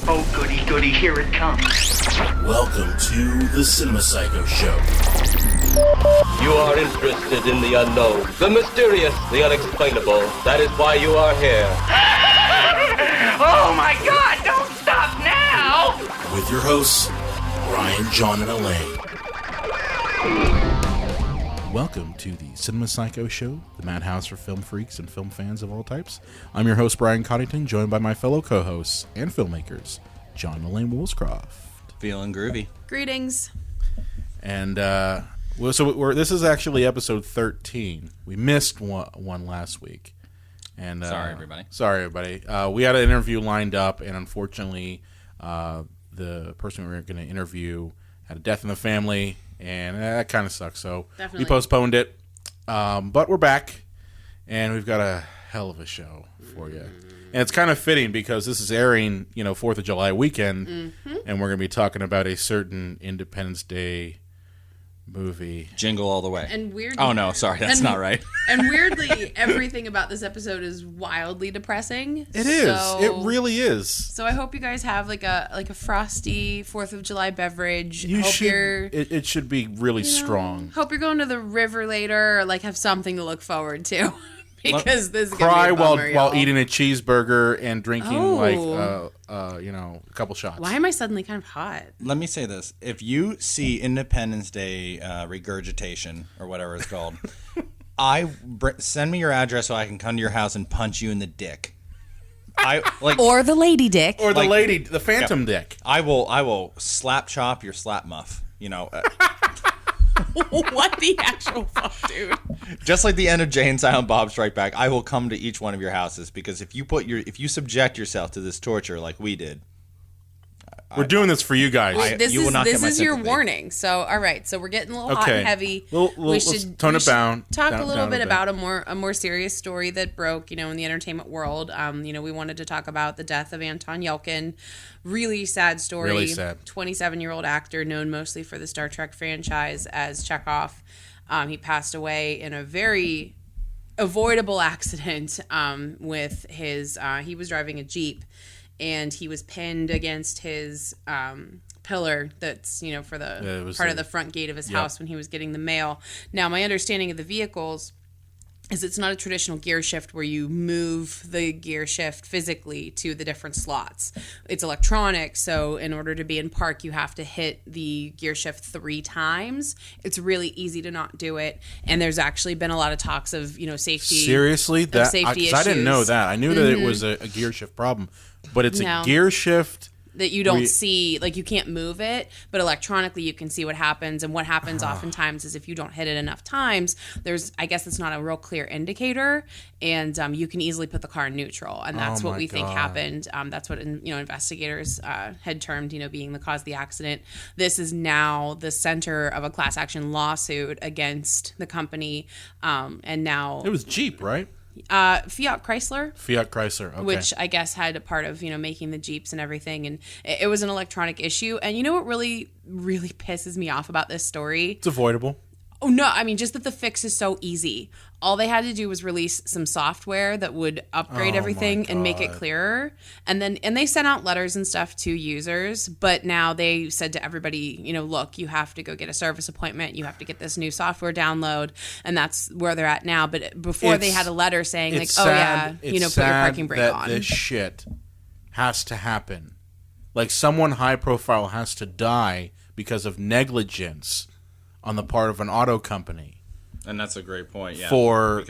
Oh, goody, goody, here it comes. Welcome to the Cinema Psycho Show. You are interested in the unknown, the mysterious, the unexplainable. That is why you are here. Oh my God, don't stop now! With your hosts, Brian, John, and Elaine. Welcome to the Cinema Psycho Show, the madhouse for film freaks and film fans of all types. I'm your host, Brian Coddington, joined by my fellow co-hosts and filmmakers, John and Elaine Woolscroft. Feeling groovy. Greetings. And this is actually episode 13. We missed one last week. And Sorry, everybody. We had an interview lined up, and unfortunately, the person we were going to interview had a death in the family, and that kind of sucks. So Definitely. we postponed it. But we're back, and we've got a hell of a show for you. And it's kind of fitting because this is airing, 4th of July weekend, and we're going to be talking about a certain Independence Day movie. Jingle all the way. And weirdly, oh no, sorry, that's not right. And weirdly, everything about this episode is wildly depressing. It is. It really is. So I hope you guys have like a frosty 4th of July beverage. It should be really strong. Hope you're going to the river later, or like have something to look forward to. Because this is gonna cry be a bummer, while y'all. eating a cheeseburger and drinking a couple shots. Why am I suddenly kind of hot? Let me say this: if you see Independence Day Regurgitation or whatever it's called, send me your address so I can come to your house and punch you in the dick. Or the lady dick, or the phantom dick. I will slap chop your slap muff. What the actual fuck, dude? Just like the end of Jay and Silent Bob Strike Back, I will come to each one of your houses because if you subject yourself to this torture like we did, we're doing this for you guys. This you will not get my is your sympathy. warning. So, all right. So we're getting a little hot and heavy. We should tone it down. Talk a little bit about a more serious story that broke, in the entertainment world. We wanted to talk about the death of Anton Yelchin. Really sad story. Really sad. 27-year-old actor known mostly for the Star Trek franchise as Chekhov. He passed away in a very avoidable accident with his. He was driving a Jeep. And he was pinned against his pillar that's, for the part of the front gate of his house when he was getting the mail. Now, my understanding of the vehicles is it's not a traditional gear shift where you move the gear shift physically to the different slots. It's electronic, so in order to be in park, you have to hit the gear shift 3 times. It's really easy to not do it, and there's actually been a lot of talks of, safety. Seriously? Safety issues. I didn't know that. I knew that it was a gear shift problem, but it's a gear shift that you don't see, like you can't move it, but electronically you can see what happens. And what happens oftentimes is if you don't hit it enough times, I guess it's not a real clear indicator, and you can easily put the car in neutral. And that's what we think happened. That's what investigators had termed, being the cause of the accident. This is now the center of a class action lawsuit against the company, and now it was Jeep, right? Fiat Chrysler, okay. Which I guess had a part of making the Jeeps and everything, and it was an electronic issue. And what really pisses me off about this story? It's avoidable. Oh no, I mean just that the fix is so easy. All they had to do was release some software that would upgrade everything and make it clearer. And they sent out letters and stuff to users, but now they said to everybody, look, you have to go get a service appointment. You have to get this new software download, and that's where they're at now. But before they had a letter saying like, oh yeah, put your parking brake on. This shit has to happen. Like someone high profile has to die because of negligence on the part of an auto company. And that's a great point. Yeah. For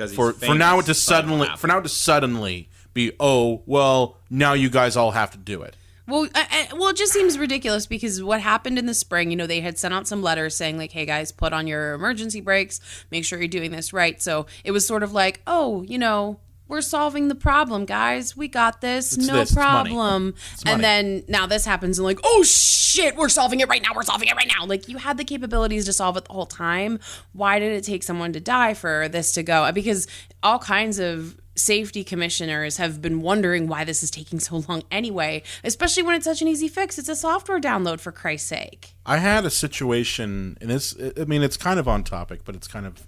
now to suddenly be, oh well, now you guys all have to do it. Well, it just seems ridiculous because what happened in the spring, they had sent out some letters saying like, hey guys, put on your emergency brakes, make sure you're doing this right. So it was sort of like, oh, we're solving the problem, guys. We got this. No problem. And then now this happens and like, oh shit, we're solving it right now. Like you had the capabilities to solve it the whole time. Why did it take someone to die for this to go? Because all kinds of safety commissioners have been wondering why this is taking so long anyway, especially when it's such an easy fix. It's a software download, for Christ's sake. I had a situation, and it's kind of on topic, but it's kind of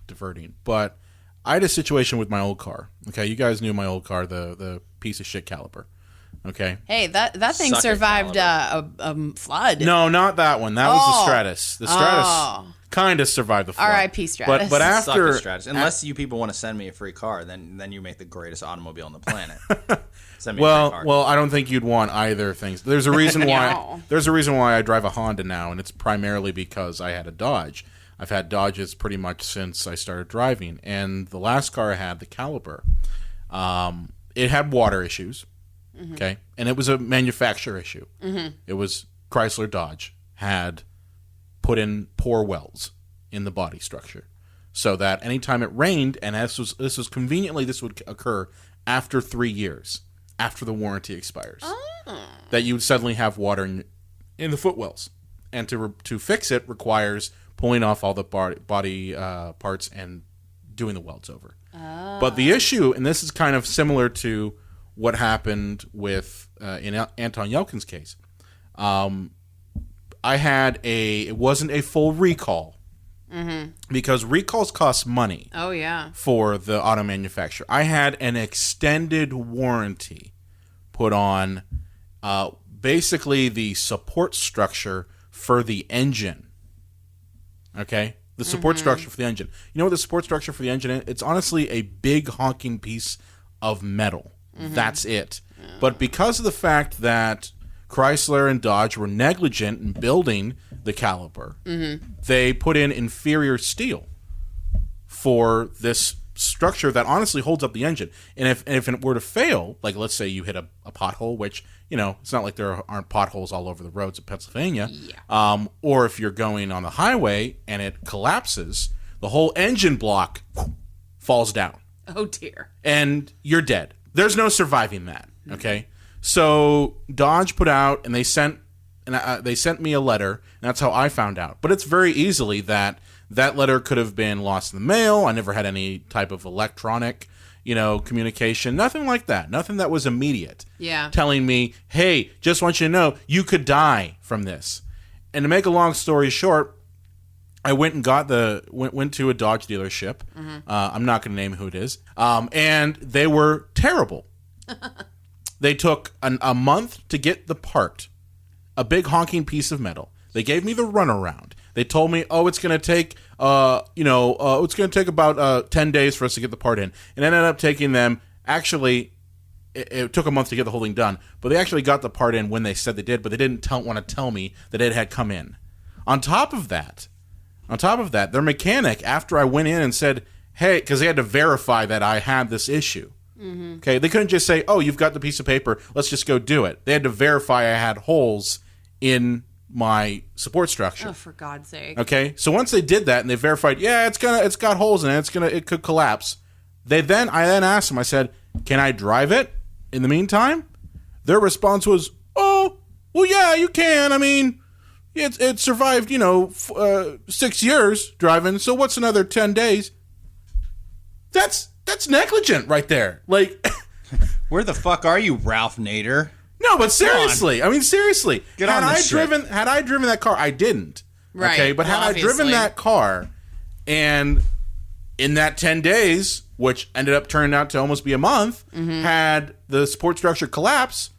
diverting. But I had a situation with my old car. Okay, you guys knew my old car, the piece of shit Caliber. Okay. Hey, that thing Suck it, survived a flood. No, not that one. That was the Stratus. The Stratus kind of survived the flood. R.I.P. Stratus. But Suck after it, Stratus. Unless you people want to send me a free car, then you make the greatest automobile on the planet. Send me a free car. well, I don't think you'd want either things. There's a reason why. No. There's a reason why I drive a Honda now, and it's primarily because I had a Dodge. I've had Dodges pretty much since I started driving, and the last car I had, the Caliber, it had water issues. Okay, and it was a manufacturer issue. It was Chrysler Dodge had put in poor wells in the body structure, so that anytime it rained, and this was conveniently, this would occur after 3 years after the warranty expires, that you would suddenly have water in the footwells, and to fix it requires pulling off all the body parts and doing the welds over. But the issue, and this is kind of similar to what happened with in Anton Yelchin's case. It wasn't a full recall, because recalls cost money. Oh, yeah. For the auto manufacturer. I had an extended warranty put on basically the support structure for the engine. Okay? The support structure for the engine. You know what the support structure for the engine is? It's honestly a big honking piece of metal. That's it. But because of the fact that Chrysler and Dodge were negligent in building the Caliber, they put in inferior steel for this structure that honestly holds up the engine. And if it were to fail, like let's say you hit a pothole, which, it's not like there aren't potholes all over the roads of Pennsylvania, or if you're going on the highway and it collapses, the whole engine block falls down. Oh, dear. And you're dead. There's no surviving that, okay? So Dodge put out, and they sent me a letter, and that's how I found out. But it's very easily that letter could have been lost in the mail. I never had any type of electronic, communication. Nothing like that. Nothing that was immediate. Yeah. Telling me, hey, just want you to know, you could die from this. And to make a long story short, I went and went to a Dodge dealership. I'm not going to name who it is. And they were terrible. They took a month to get the part, a big honking piece of metal. They gave me the runaround. They told me, it's going to take, it's going to take about 10 days for us to get the part in. And it ended up taking them, actually, it took a month to get the whole thing done. But they actually got the part in when they said they did, but they didn't want to tell me that it had come in. On top of that, their mechanic, after I went in and said, hey, because they had to verify that I had this issue. Okay, they couldn't just say, you've got the piece of paper, let's just go do it. They had to verify I had holes in my support structure. Oh, for God's sake. Okay, so once they did that and they verified, it's got holes in it, it could collapse. I then asked them, I said, can I drive it in the meantime? Their response was, well, yeah, you can. I mean, it survived, 6 years driving, so what's another 10 days? That's negligent right there. Like, where the fuck are you, Ralph Nader? No, but seriously. I mean, seriously. Get on this shit. Had I driven that car, I didn't. Right. Okay, but had I driven that car, and in that 10 days, which ended up turning out to almost be a month, had the support structure collapse,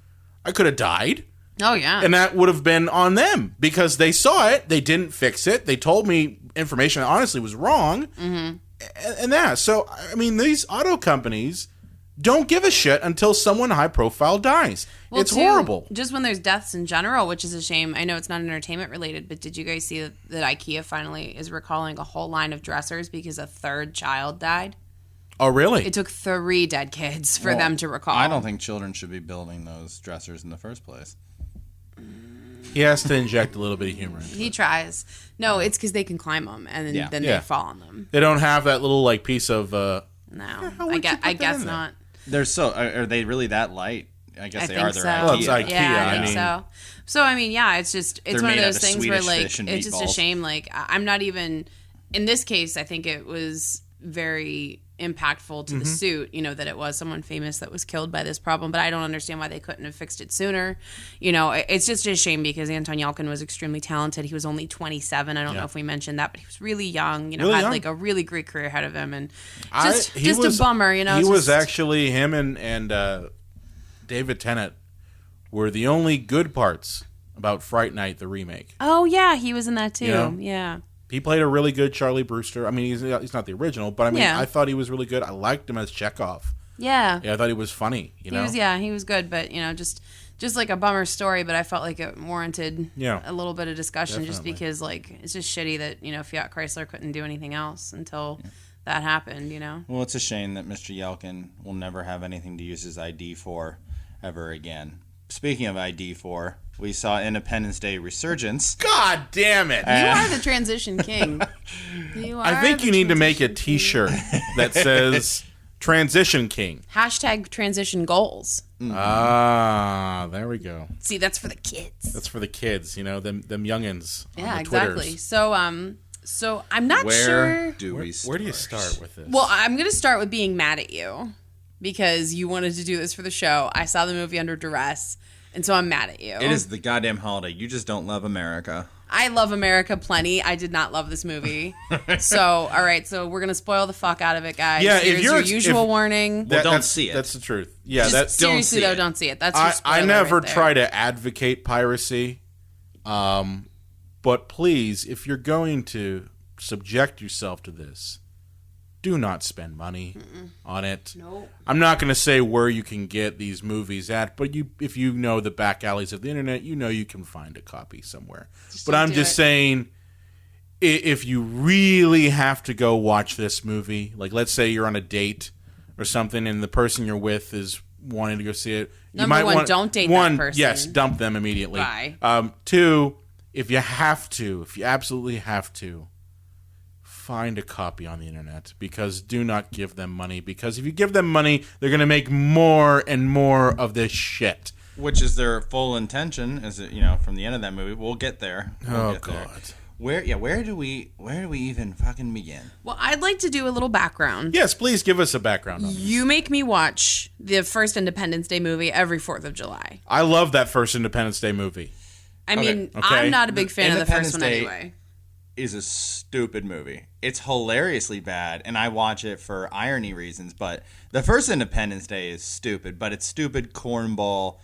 I could have died. Oh, yeah. And that would have been on them because they saw it. They didn't fix it. They told me information that honestly was wrong. And that. So, I mean, these auto companies don't give a shit until someone high profile dies. Well, it's horrible. Just when there's deaths in general, which is a shame. I know it's not entertainment related, but did you guys see that IKEA finally is recalling a whole line of dressers because a third child died? Oh, really? It took 3 dead kids for them to recall. I don't think children should be building those dressers in the first place. He has to inject a little bit of humor into He it. tries. No, it's because they can climb them, and then they fall on them. They don't have that little piece of... No, I guess not. They're are they really that light? I guess I they think are. They're so. IKEA. Well, it's IKEA. Yeah, I think I mean- so. So, I mean, yeah, it's just, it's They're one of made out those of things Swedish where, like, fish and it's just a meatballs. shame. Like, I'm not even, in this case, I think it was very impactful to the suit, that it was someone famous that was killed by this problem, but I don't understand why they couldn't have fixed it sooner. It's just a shame because Anton Yelchin was extremely talented. He was only 27. I don't know if we mentioned that, but he was really young, Really had young. like a really great career ahead of him, and He a bummer, He was actually, him and David Tennant were the only good parts about Fright Night, the remake. Oh, yeah, he was in that too. You know? Yeah. He played a really good Charlie Brewster. I mean, he's not the original, but I mean, Yeah. I thought he was really good. I liked him as Chekhov. Yeah. Yeah, I thought he was funny. You know, He was good, but just like a bummer story. But I felt like it warranted a little bit of discussion, just because like it's just shitty that Fiat Chrysler couldn't do anything else until that happened. Well, it's a shame that Mr. Yelchin will never have anything to use his ID for ever again. Speaking of ID for, we saw Independence Day Resurgence. God damn it! You are the transition king. I think you need to make a T-shirt that says "Transition King." # transition goals. Ah, there we go. See, that's for the kids. That's for the kids, them youngins. Yeah, on the exactly. Twitters. So I'm not Where sure. Where do you start with this? Well, I'm going to start with being mad at you because you wanted to do this for the show. I saw the movie under duress, and so I'm mad at you. It is the goddamn holiday. You just don't love America. I love America plenty. I did not love this movie. So, all right. So we're going to spoil the fuck out of it, guys. Yeah, Here's your usual warning. Well, don't that's- see it. That's the truth. Yeah, Just seriously, though, don't see it. That's your spoiler I never right there. try to advocate piracy, but please, if you're going to subject yourself to this, do not spend money on it. Nope. I'm not going to say where you can get these movies at, but if you know the back alleys of the internet, you can find a copy somewhere. But I'm just saying, if you really have to go watch this movie, like let's say you're on a date or something and the person you're with is wanting to go see it, Number one, don't date that person. Yes, dump them immediately. Bye. 2, if you absolutely have to, find a copy on the internet, because do not give them money, because if you give them money, they're going to make more and more of this shit. Which is their full intention, as from the end of that movie. We'll get there. Oh God. Where do we even fucking begin? Well, I'd like to do a little background. Yes, please give us a background on this. You make me watch the first Independence Day movie every 4th of July. I love that first Independence Day movie. I mean, Okay. I'm not a big fan of the first one Independence Day anyway. Is a stupid movie. It's hilariously bad, and I watch it for irony reasons, but the first Independence Day is stupid, but it's stupid cornball,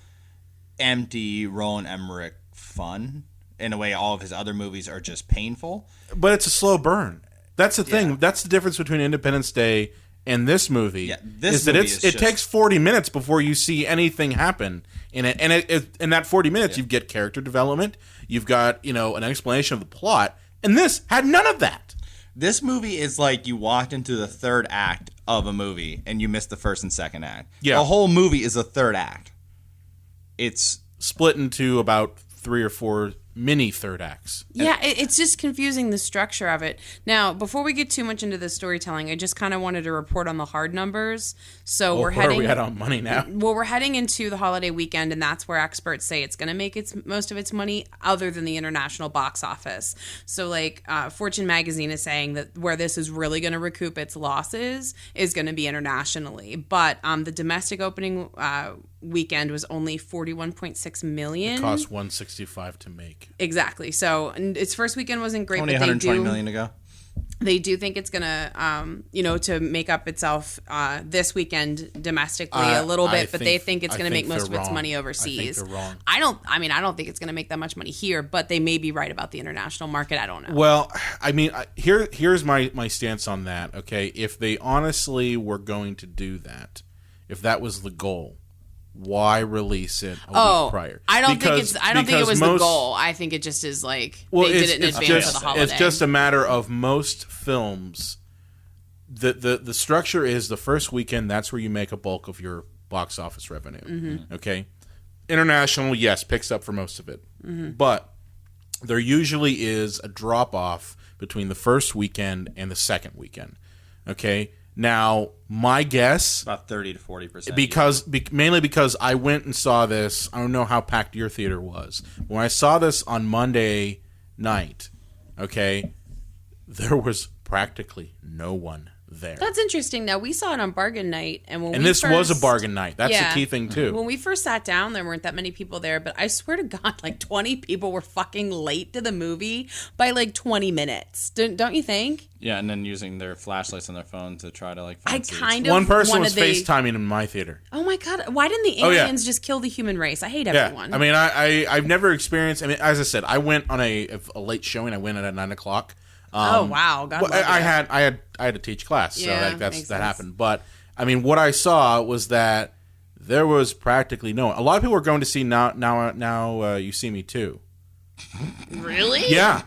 empty Roland Emmerich fun. In a way, all of his other movies are just painful. But it's a slow burn. That's the thing. That's the difference between Independence Day and this movie. Yeah, this is that movie it is takes 40 minutes before you see anything happen in it. And in that 40 minutes, you get character development. You've got, an explanation of the plot. And this had none of that. This movie is like you walked into the third act of a movie and you missed the first and second act. Yeah. The whole movie is a third act. It's Split into about 3 or 4 mini third acts. Yeah, it's just confusing the structure of it. Now, before we get too much into the storytelling, I just kind of wanted to report on the hard numbers. So we're heading. Where are we at on money now? Well, we're heading into the holiday weekend, and that's where experts say it's going to make most of its money, other than the international box office. So, like Fortune magazine is saying that where this is really going to recoup its losses is going to be internationally. But the domestic opening weekend was only $41.6 million. It cost $165 to make. Exactly. So and its first weekend wasn't great, only but they $120 million to go. They do think it's gonna, to make up itself this weekend domestically a little bit, but they think it's gonna make most of its money overseas. I think they're wrong. I don't think it's gonna make that much money here, but they may be right about the international market. I don't know. Well, I mean, here's my stance on that. Okay, if they honestly were going to do that, if that was the goal, why release it a week prior? I don't think it was the goal. I think it just is like they did it in advance of the holiday. It's just a matter of most films. The structure is the first weekend. That's where you make a bulk of your box office revenue. Mm-hmm. Okay, international, yes, picks up for most of it, but there usually is a drop off between the first weekend and the second weekend. Okay. Now, my guess, about 30 to 40%, mainly because I went and saw this. I don't know how packed your theater was. When I saw this on Monday night, okay, there was practically no one there. That's interesting. Now, we saw it on bargain night. And this was a bargain night. That's the key thing, too. When we first sat down, there weren't that many people there. But I swear to God, like 20 people were fucking late to the movie by like 20 minutes. Don't you think? Yeah, and then using their flashlights on their phone to try to like find seats. One person was FaceTiming in my theater. Oh my God. Why didn't the aliens just kill the human race? I hate everyone. I mean, I've never experienced... I mean, as I said, I went on a late showing. I went at 9 o'clock. Oh wow! God, I had to teach class, so that happened. But I mean, what I saw was that there was practically no. A lot of people were going to see now. You See Me Too. Really? Yeah.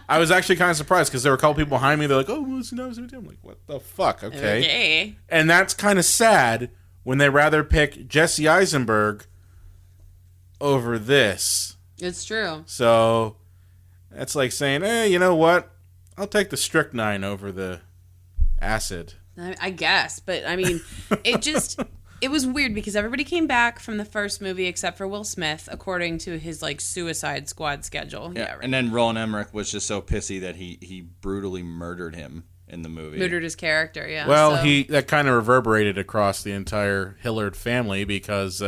I was actually kind of surprised because there were a couple people behind me. They're like, "Oh, well, Now You See Me Too." I'm like, "What the fuck?" Okay. And that's kind of sad when they rather pick Jesse Eisenberg over this. It's true. So. That's like saying, hey, you know what? I'll take the strychnine over the acid. I guess. But, I mean, it was weird because everybody came back from the first movie except for Will Smith, according to his, like, Suicide Squad schedule. Yeah, right. And then Roland Emmerich was just so pissy that he brutally murdered him in the movie. Murdered his character, yeah. Well, that kind of reverberated across the entire Hillard family because...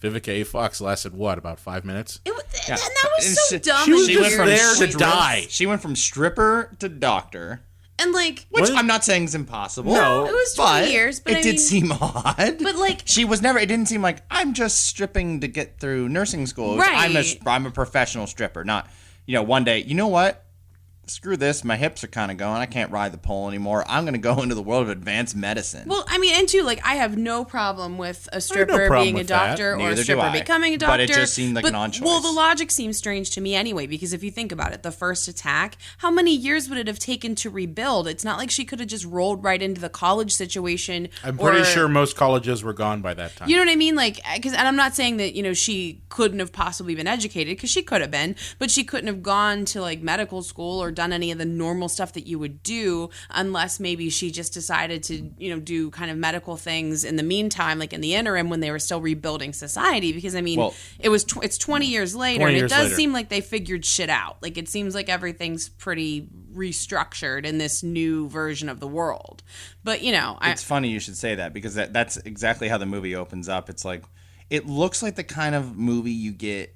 Vivica A. Fox lasted, about 5 minutes? And that was so dumb. She was just there to die. She went from stripper to doctor. And, like... Which I'm not saying is impossible. No, it was 20 years, but it did seem odd. But, like... She was never... It didn't seem like, I'm just stripping to get through nursing school. Right. I'm a professional stripper. Not, one day, you know what? Screw this, my hips are kind of going. I can't ride the pole anymore. I'm going to go into the world of advanced medicine. Well, I mean, and too, like, I have no problem with a stripper being a doctor or a stripper becoming a doctor. But it just seemed like an odd choice. Well, the logic seems strange to me anyway, because if you think about it, the first attack, how many years would it have taken to rebuild? It's not like she could have just rolled right into the college situation. I'm pretty sure most colleges were gone by that time. You know what I mean? Like, and I'm not saying that, she couldn't have possibly been educated, because she could have been, but she couldn't have gone to, like, medical school or done any of the normal stuff that you would do unless maybe she just decided to, do kind of medical things in the meantime, like in the interim when they were still rebuilding society. Because, I mean, it's 20 years later, and it does seem like they figured shit out. Like, it seems like everything's pretty restructured in this new version of the world. But, it's funny you should say that, because that's exactly how the movie opens up. It's like, it looks like the kind of movie you get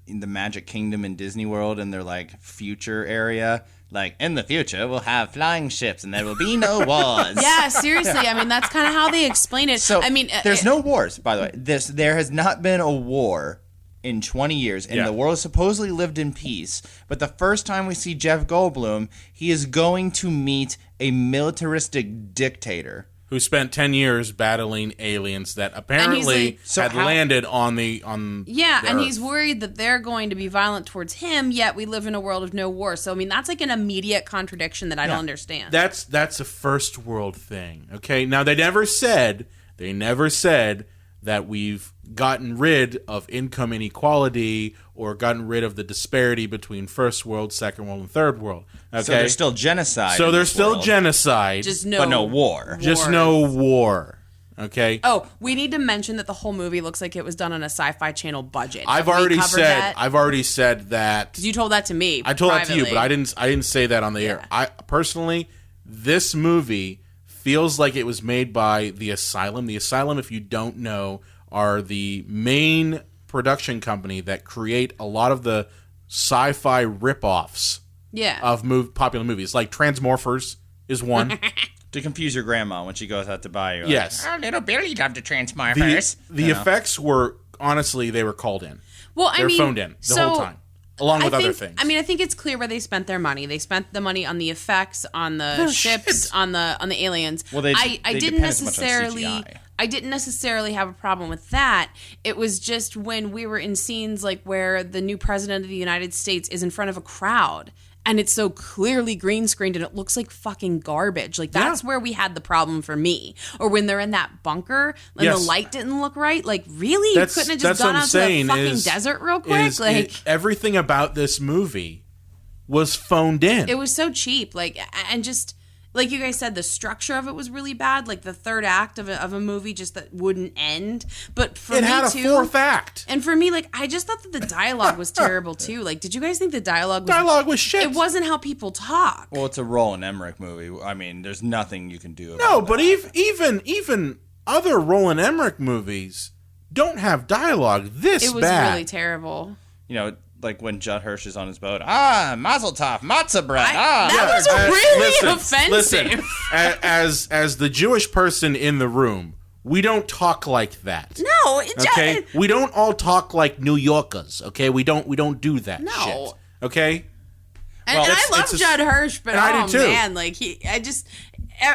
in the Magic Kingdom in Disney World in their, like, future area. Like, in the future, we'll have flying ships and there will be no wars. Yeah, seriously. I mean, that's kind of how they explain it. So, I mean, there's no wars, by the way. There has not been a war in 20 years, and the world supposedly lived in peace. But the first time we see Jeff Goldblum, he is going to meet a militaristic dictator. Who spent 10 years battling aliens that apparently landed on Yeah, and he's worried that they're going to be violent towards him, yet we live in a world of no war. So, I mean, that's like an immediate contradiction that I don't understand. That's a first world thing, okay? Now, they never said that we've gotten rid of income inequality or gotten rid of the disparity between first world, second world, and third world. Okay? So there's still genocide. Just but no war. Just no war. Okay. Oh, we need to mention that the whole movie looks like it was done on a Sci-Fi Channel budget. I've already said that. You told that to me. I told that to you, but I didn't say that on the air. I personally, this movie feels like it was made by the Asylum. The Asylum, if you don't know, are the main production company that create a lot of the sci-fi rip-offs of popular movies. Like Transmorphers is one. To confuse your grandma when she goes out to buy you. Yes. Oh, little Billy loved the Transmorphers. The effects were, honestly, they were called in. Well, They're phoned in the whole time. Along with other things. I mean, I think it's clear where they spent their money. They spent the money on the effects, on the ships, on the aliens. Well, I didn't necessarily have a problem with that. It was just when we were in scenes like where the new president of the United States is in front of a crowd and it's so clearly green screened and it looks like fucking garbage. Like, that's where we had the problem for me. Or when they're in that bunker and the light didn't look right. Like, really? You couldn't have just gone out to the fucking desert real quick? Everything about this movie was phoned in. It was so cheap. Like, and just... like you guys said, the structure of it was really bad. Like the third act of a movie just that wouldn't end. But for It me had a too, fourth act. and for me, like I just thought that the dialogue was terrible too. Like, did you guys think the dialogue Was shit. It wasn't how people talk. Well, it's a Roland Emmerich movie. I mean, there's nothing you can do about No, that. but even other Roland Emmerich movies don't have dialogue this It was bad. really terrible. You know, like when Judd Hirsch is on his boat. Mazel tov, matzah bread. That was really offensive. As the Jewish person in the room, we don't talk like that. No, Okay, we don't all talk like New Yorkers. Okay, we don't do that. No. shit. Okay. And, Well, and I it's love a- Judd Hirsch, but and I oh do too. man, like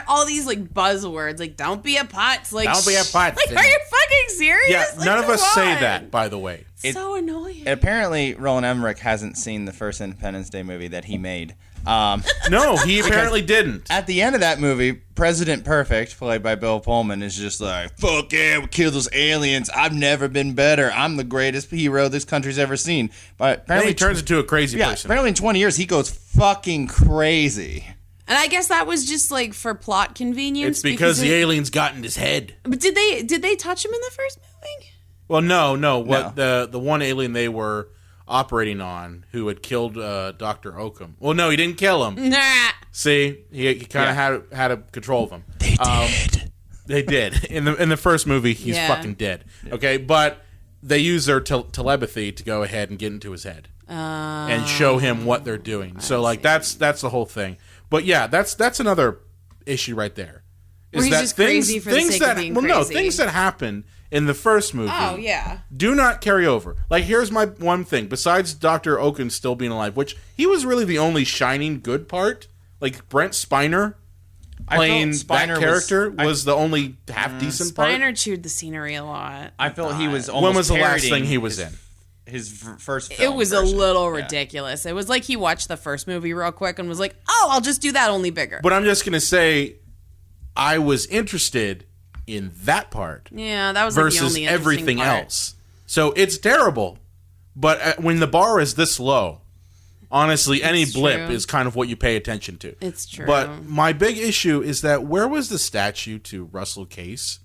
all these like buzzwords, like don't be a putz, like Don't be a putz. Like, are you fucking serious? Yeah, Like, none of come us say on. that, by the way. So annoying. Apparently, Roland Emmerich hasn't seen the first Independence Day movie that he made. No, he apparently didn't. At the end of that movie, President Perfect, played by Bill Pullman, is just like, fuck yeah, we kill those aliens. I've never been better. I'm the greatest hero this country's ever seen. But And apparently he turns into a crazy yeah, person. apparently in 20 years, he goes fucking crazy. And I guess that was just like for plot convenience. It's because the aliens got in his head. But did they touch him in the first movie? Well, no. What the one alien they were operating on who had killed Dr. Oakham. Well, no, he didn't kill him. Nah. See, he kind of had a control of him. They did. They did. In the first movie, he's Yeah. fucking dead. Okay, but they use their telepathy to go ahead and get into his head and show him what they're doing. So like that's the whole thing. But yeah, that's another issue right there. Where he's just crazy for the sake of being crazy. Things that happen in the first movie. Oh yeah. Do not carry over. Like, here's my one thing. Besides Dr. Oaken still being alive, which he was really the only shining good part. Like, Brent Spiner playing that character was the only half-decent part. Spiner chewed the scenery a lot. I felt he was almost When was the last parodying thing he was in? his first It film was version. a little ridiculous. It was like he watched the first movie real quick and was like, "Oh, I'll just do that, only bigger." But I'm just going to say I was interested in that part Yeah, that was like the versus only interesting everything part. else. So it's terrible. But when the bar is this low, honestly, any blip true. is kind of what you pay attention to. It's true. But my big issue is that where was the statue to Russell Case?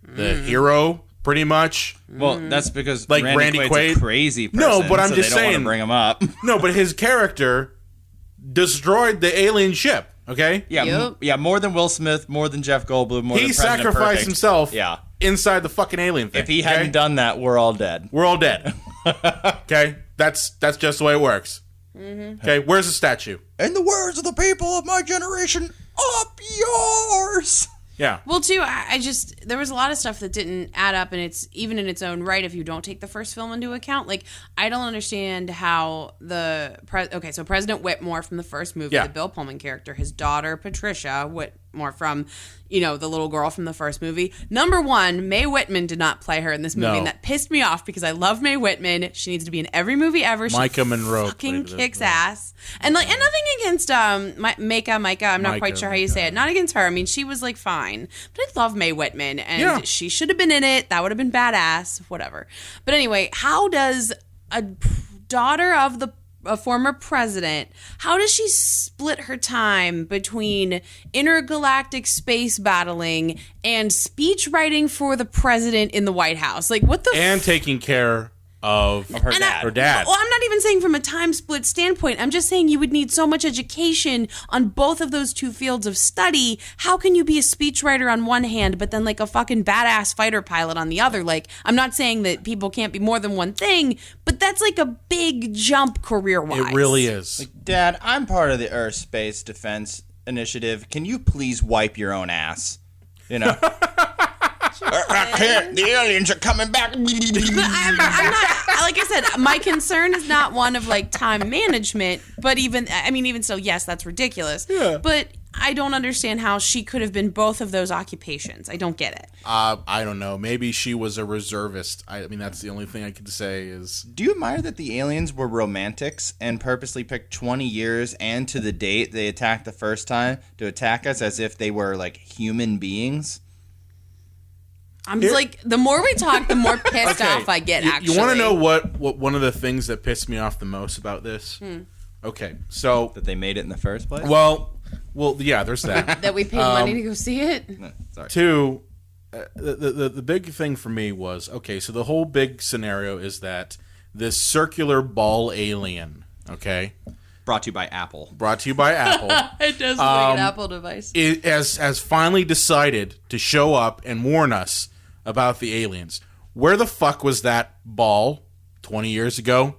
The hero, pretty much. Well, that's because Like Randy Randy Quaid's a Quaid? crazy person, No, but I'm so just they don't want saying- to bring him up. No, but his character destroyed the alien ship, okay? Yeah, Yep. more than Will Smith, more than Jeff Goldblum, more He than President sacrificed Perfect. himself Yeah. inside the fucking alien thing. If he okay? hadn't done that, we're all dead. We're all dead. Okay? That's just the way it works. Okay, where's the statue? In the words of the people of my generation, up yours. Yeah. Well, too, I just there was a lot of stuff that didn't add up, and it's even in its own right if you don't take the first film into account. Like, I don't understand how so President Whitmore from the first movie, Yeah. the Bill Pullman character, his daughter Patricia Whitmore from, the little girl from the first movie. Number one, Mae Whitman did not play her in this movie, No. and that pissed me off because I love Mae Whitman. She needs to be in every movie ever. Micah she Monroe fucking played kicks the- ass, and nothing against Micah. I'm not quite sure how you say it. Not against her. I mean, she was like fine, but I love Mae Whitman, and Yeah. she should have been in it. That would have been badass. Whatever. But anyway, how does a daughter of a former president, how does she split her time between intergalactic space battling and speech writing for the president in the White House? Like, what the And taking care of her and dad. Her dad. Well, I'm not even saying from a time split standpoint. I'm just saying you would need so much education on both of those two fields of study. How can you be a speechwriter on one hand, but then like a fucking badass fighter pilot on the other? Like, I'm not saying that people can't be more than one thing, but that's like a big jump career-wise. It really is. Dad, I'm part of the Earth Space Defense Initiative. Can you please wipe your own ass? You know? I can't. The aliens are coming back. I'm not, like I said, my concern is not one of like time management, but even still, yes, that's ridiculous. Yeah. But I don't understand how she could have been both of those occupations. I don't get it. I don't know. Maybe she was a reservist. I mean, that's the only thing I could say is... Do you admire that the aliens were romantics and purposely picked 20 years and to the date they attacked the first time to attack us as if they were like human beings? I'm just like, the more we talk, the more pissed Okay, off I get, actually. You want to know what one of the things that pissed me off the most about this? Okay, so... That they made it in the first place? Well, Well, yeah, there's that. That we paid money to go see it. Sorry. 2, the big thing for me was, okay, so the whole big scenario is that this circular ball alien, okay, Brought to you by Apple. brought to you by Apple, It does look like an Apple device. has finally decided to show up and warn us about the aliens. Where the fuck was that ball 20 years ago?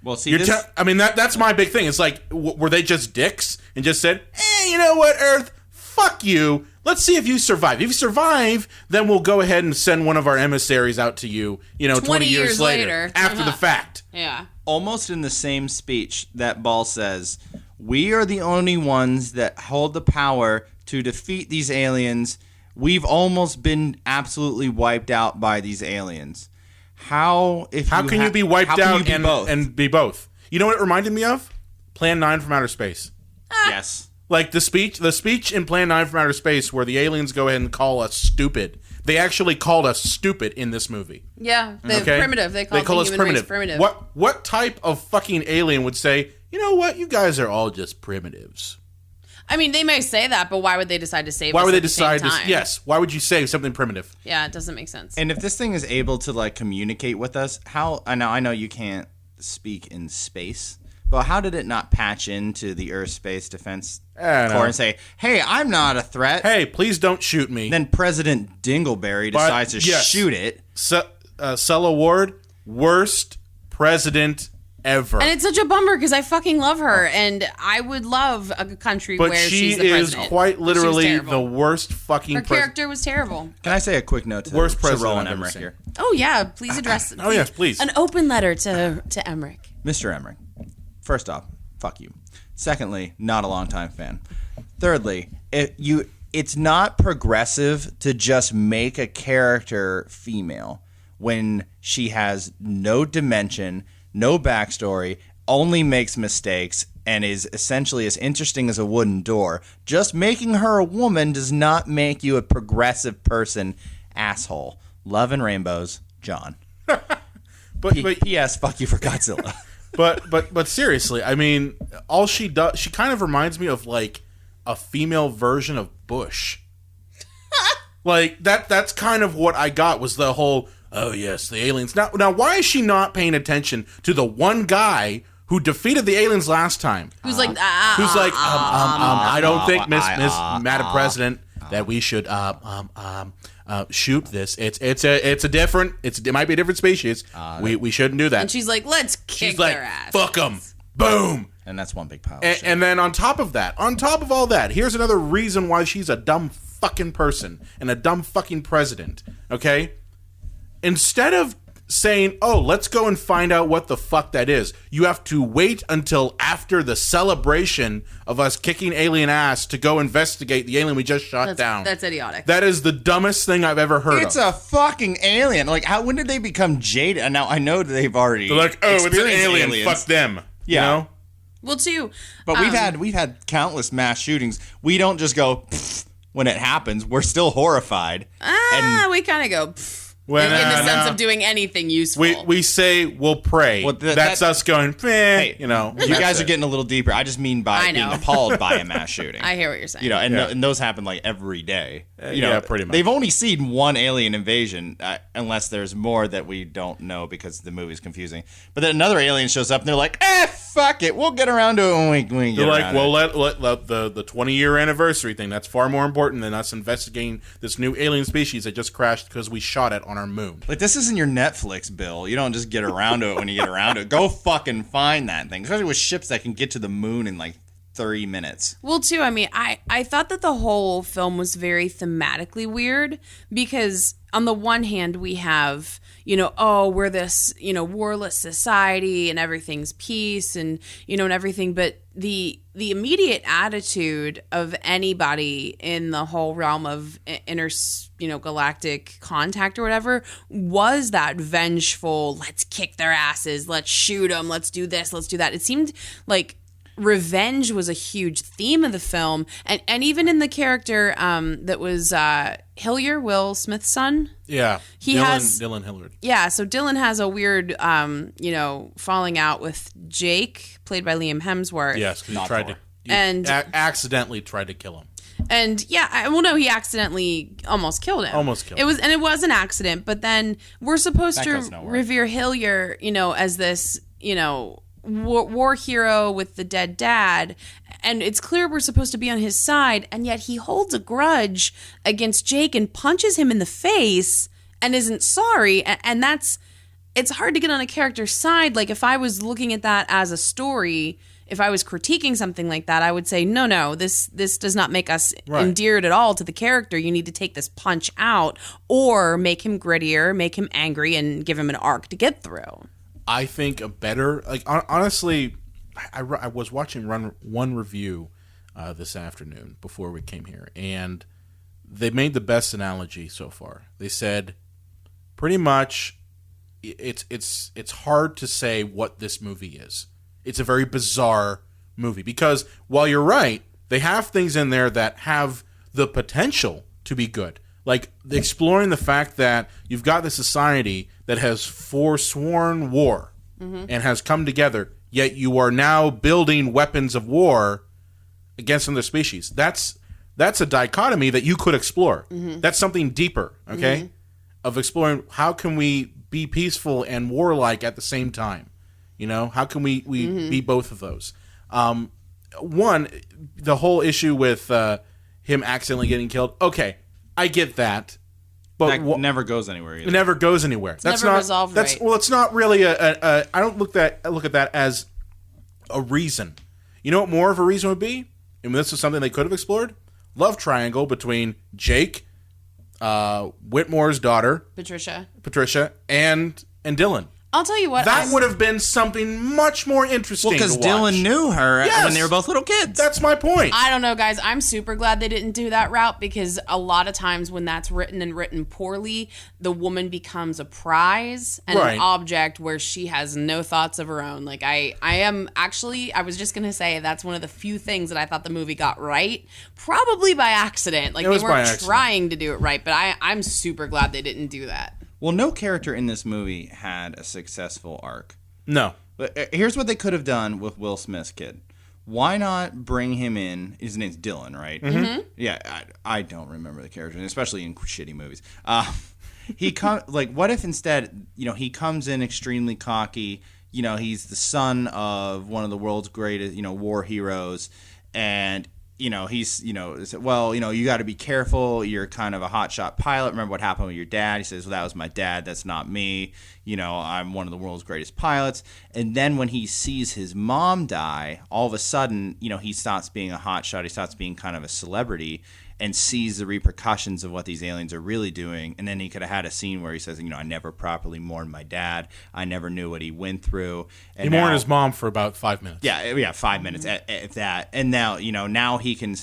Well, see, That's my big thing. It's like, were they just dicks and just said, you know what, Earth, fuck you. Let's see if you survive. If you survive, then we'll go ahead and send one of our emissaries out to you, 20 years later. After the fact. Yeah. almost in the same speech, that ball says, "We are the only ones that hold the power to defeat these aliens. We've almost been absolutely wiped out by these aliens." How can you be wiped out both? and be both? You know what it reminded me of? Plan 9 from Outer Space. Yes. Like the speech in Plan 9 from Outer Space where the aliens go ahead and call us stupid. They actually called us stupid in this movie. Yeah, they're primitive. They call us primitive. What type of fucking alien would say, you know what, you guys are all just primitives? I mean, they may say that, but why would they decide to save us? Why would they at the same decide time? Yes, why would you say something primitive? Yeah, it doesn't make sense. And if this thing is able to like communicate with us, I know you can't speak in space, but how did it not patch into the Earth Space Defense Corps and say, "Hey, I'm not a threat. Hey, please don't shoot me." Then President Dingleberry decides to shoot it. Sela Ward, worst president ever. And it's such a bummer because I fucking love her, and I would love a country but where she she's the is president. quite literally She's terrible. the worst fucking Her character was terrible. Can I say a quick note to Worst president Roland I've ever Emmerich seen. here? Oh yeah, please address. Oh yes, please. An open letter to Emmerich. Mr. Emmerich, first off, fuck you. Secondly, not a longtime fan. Thirdly, it's not progressive to just make a character female when she has no dimension, no backstory, only makes mistakes, and is essentially as interesting as a wooden door. Just making her a woman does not make you a progressive person, asshole. Love and rainbows, John. but P.S. Fuck you for Godzilla. But seriously, I mean, all she does, she kind of reminds me of like a female version of Bush. Like that's kind of what I got was the whole, oh yes, the aliens. Now why is she not paying attention to the one guy who defeated the aliens last time? Who's like, I don't think, Madam President, that we should shoot this. It might be a different species. We shouldn't do that. and she's like, let's kick their ass. Fuck them. Boom. And that's one big pile of shit. And then on top of all that, here's another reason why she's a dumb fucking person and a dumb fucking president. Okay? Instead of saying, oh, let's go and find out what the fuck that is, you have to wait until after the celebration of us kicking alien ass to go investigate the alien we just shot down. That's idiotic. That is the dumbest thing I've ever heard It's of. a fucking alien. Like, when did they become jaded? Now, I know they've already They're like, oh, it's an experienced alien. aliens. Fuck them. Yeah. You know? Well, too. But we've had countless mass shootings. We don't just go pfft when it happens. We're still horrified. We kind of go pfft, Well, in the no, sense no. of doing anything useful. We say we'll pray. Well, that's us going, Hey, you know. You guys are getting a little deeper. I just mean by being appalled by a mass shooting. I hear what you're saying. And those happen like every day. Pretty much. They've only seen one alien invasion, unless there's more that we don't know because the movie's confusing. But then another alien shows up and they're like, fuck it, we'll get around to it when we get They're like, around well, to it. let the 20-year anniversary thing. That's far more important than us investigating this new alien species that just crashed because we shot it on our moon. Like, this isn't your Netflix bill. You don't just get around to it when you get around to it. Go fucking find that thing. Especially with ships that can get to the moon in like 30 minutes. Well, too, I mean, I thought that the whole film was very thematically weird because on the one hand we have, we're this, warless society and everything's peace and, and everything. But the immediate attitude of anybody in the whole realm of galactic contact or whatever was that vengeful, let's kick their asses, let's shoot them, let's do this, let's do that. It seemed like revenge was a huge theme of the film, and even in the character that was Hillier, Will Smith's son. Yeah, Dylan Hilliard. Yeah, so Dylan has a weird, falling out with Jake, played by Liam Hemsworth. Yes, because And accidentally tried to kill him. And no, he accidentally almost killed him. It was an accident, but then we're supposed to revere Hillier, as this, war hero with the dead dad, and it's clear we're supposed to be on his side, and yet he holds a grudge against Jake and punches him in the face and isn't sorry, and it's hard to get on a character's side. Like, if I was looking at that as a story, if I was critiquing something like that, I would say, no, this does not make us endeared at all to the character. You need to take this punch out or make him grittier, make him angry, and give him an arc to get through. I think a better, honestly, I was watching one review this afternoon before we came here, and they made the best analogy so far. They said, pretty much, it's hard to say what this movie is. It's a very bizarre movie because while you're right, they have things in there that have the potential to be good. Like exploring the fact that you've got this society that has forsworn war and has come together, yet you are now building weapons of war against another species. That's a dichotomy that you could explore. That's something deeper, okay? Of exploring how can we be peaceful and warlike at the same time. How can we be both of those? One, the whole issue with him accidentally getting killed. Okay, I get that, but that never goes anywhere either. It never goes anywhere. That's never not resolved. That's right. Well, it's not really I don't look at that as a reason. You know what more of a reason would be? And this is something they could have explored. Love triangle between Jake, Whitmore's daughter, Patricia, and Dylan. I'll tell you what. That would have been something much more interesting. Well, because Dylan knew her when they were both little kids. That's my point. I don't know, guys. I'm super glad they didn't do that route because a lot of times when that's written and written poorly, the woman becomes a prize and an object where she has no thoughts of her own. Like I was just going to say that's one of the few things that I thought the movie got right, probably by accident. Like they weren't trying to do it right, but I'm super glad they didn't do that. Well, no character in this movie had a successful arc. No. But here's what they could have done with Will Smith's kid. Why not bring him in? His name's Dylan, right? Mm-hmm. Yeah, I don't remember the character, especially in shitty movies. What if instead, he comes in extremely cocky. He's the son of one of the world's greatest, war heroes, and he's, you got to be careful. You're kind of a hotshot pilot. Remember what happened with your dad? He says, well, that was my dad. That's not me. I'm one of the world's greatest pilots. And then when he sees his mom die, all of a sudden, he stops being a hotshot. He stops being kind of a celebrity and sees the repercussions of what these aliens are really doing. And then he could have had a scene where he says, I never properly mourned my dad. I never knew what he went through. And he mourned his mom for about 5 minutes. Yeah, 5 minutes at that. And now, now he can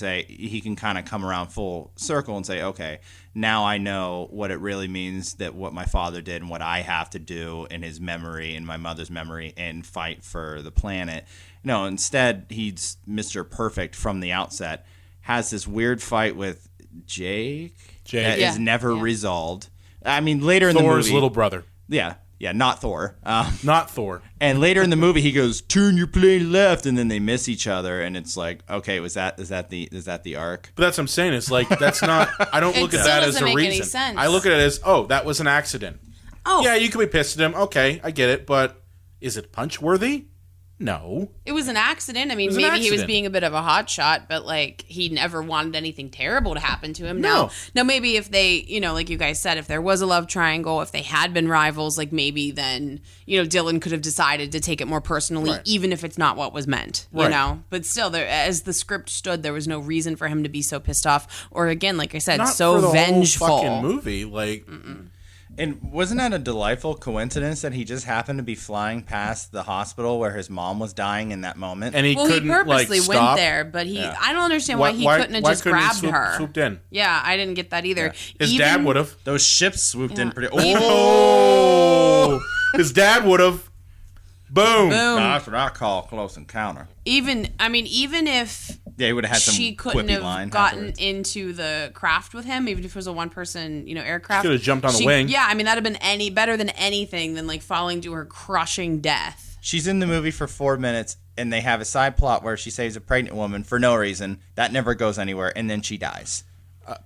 kind of come around full circle and say, okay, now I know what it really means that what my father did and what I have to do in his memory and my mother's memory and fight for the planet. No, instead, he's Mr. Perfect from the outset. Has this weird fight with Jake that is never resolved. I mean, later in the movie, Thor's little brother. Yeah, not Thor. Not Thor. And later in the movie, he goes, "Turn your plane left," and then they miss each other, and it's like, okay, is that the arc? But that's what I'm saying. It's like that's not. I don't look at that as a reason. I look at it as, that was an accident. Oh, yeah, you could be pissed at him. Okay, I get it, but is it punch worthy? No. It was an accident. I mean, maybe he was being a bit of a hotshot, but he never wanted anything terrible to happen to him. No. Now, maybe if they, like you guys said, if there was a love triangle, if they had been rivals, maybe then, Dylan could have decided to take it more personally, even if it's not what was meant, you know? But still, as the script stood, there was no reason for him to be so pissed off or, again, like I said, not so for the vengeful. Whole fucking movie, And wasn't that a delightful coincidence that he just happened to be flying past the hospital where his mom was dying in that moment? And he purposely stop. went there, but I don't understand why he couldn't have just grabbed her. Swooped in. Yeah, I didn't get that either. Yeah. His dad would have. Those ships swooped in pretty. His dad would have. Boom. That's what I call close encounter. Even if he would have had some she couldn't have gotten afterwards. into the craft with him, even if it was a one-person, aircraft. She could have jumped on the wing. Yeah, I mean, that'd have been better than anything than falling to her crushing death. She's in the movie for 4 minutes, and they have a side plot where she saves a pregnant woman for no reason. That never goes anywhere, and then she dies.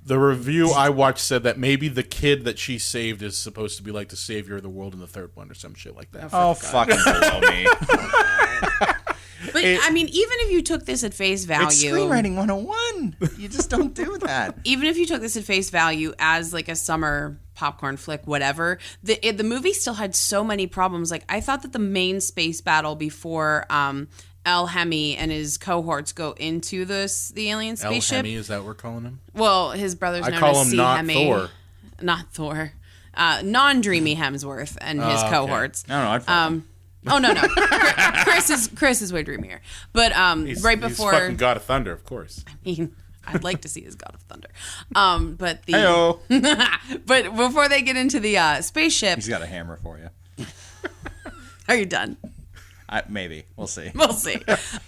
The review I watched said that maybe the kid that she saved is supposed to be like the savior of the world in the third one or some shit like that. Oh, fucking below me. But, I mean, even if you took this at face value... It's screenwriting 101. You just don't do that. Even if you took this at face value as, like, a summer popcorn flick, whatever, the movie still had so many problems. Like, I thought that the main space battle before El Hemi and his cohorts go into the alien spaceship... El Hemi, is that what we're calling him? Well, his brother's known call as him C. not Hemi. Thor. Not Thor. Non-dreamy Hemsworth and his cohorts. No, I'd fuck Oh no. Chris is way dreamier. But right before he's fucking God of Thunder, of course. I mean, I'd like to see his God of Thunder. But Hey-o. but before they get into the spaceship, He's got a hammer for you. are you done? Maybe. We'll see. We'll see.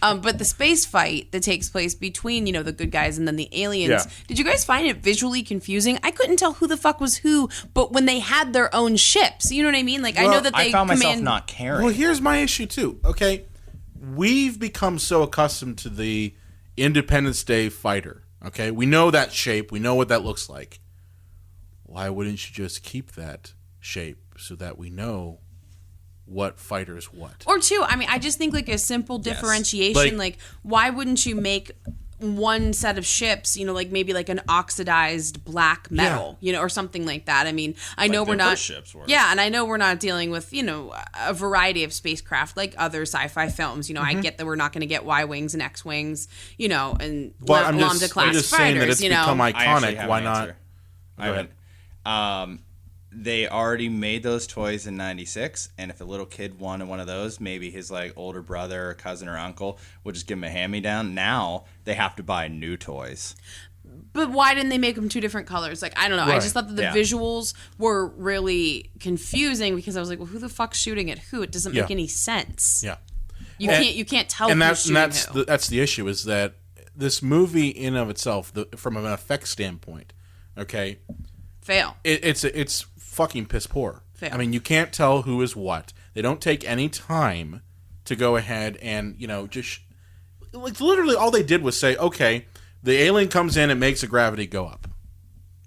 But the space fight that takes place between, the good guys and then the aliens, Yeah. did you guys find it visually confusing? I couldn't tell who the fuck was who, but when they had their own ships, you know what I mean? Like, I know that they I found myself command... not caring. Well, here's my issue, too, okay? We've become so accustomed to the Independence Day fighter, okay? We know that shape. We know what that looks like. Why wouldn't you just keep that shape so that we know what fighter's what? Or two, I mean, I just think like a simple differentiation. Like, why wouldn't you make one set of ships, like maybe like an oxidized black metal, or something like that? I mean, I know we're not ships were. Yeah, and I know we're not dealing with, a variety of spacecraft like other sci-fi films. I get that we're not going to get Y-wings and X-wings, and But I'm Lambda just class saying that fighters, it's become I actually iconic. have Why an not? answer. I would. They already made those toys in '96, and if a little kid wanted one of those, maybe his like older brother or cousin or uncle would just give him a hand-me-down. Now they have to buy new toys. But why didn't they make them two different colors? Like, I don't know. I Right. just thought that the Yeah. visuals were really confusing because I was like, well, who the fuck's shooting at who? It doesn't make Yeah. any sense. Yeah. You can't tell And who's that's shooting who. that's the issue, is that this movie in of itself, from an effects standpoint, okay, Fail. it's fucking piss poor. Fail. I mean, you can't tell who is what. They don't take any time to go ahead and just like literally all they did was say, okay, the alien comes in and makes the gravity go up.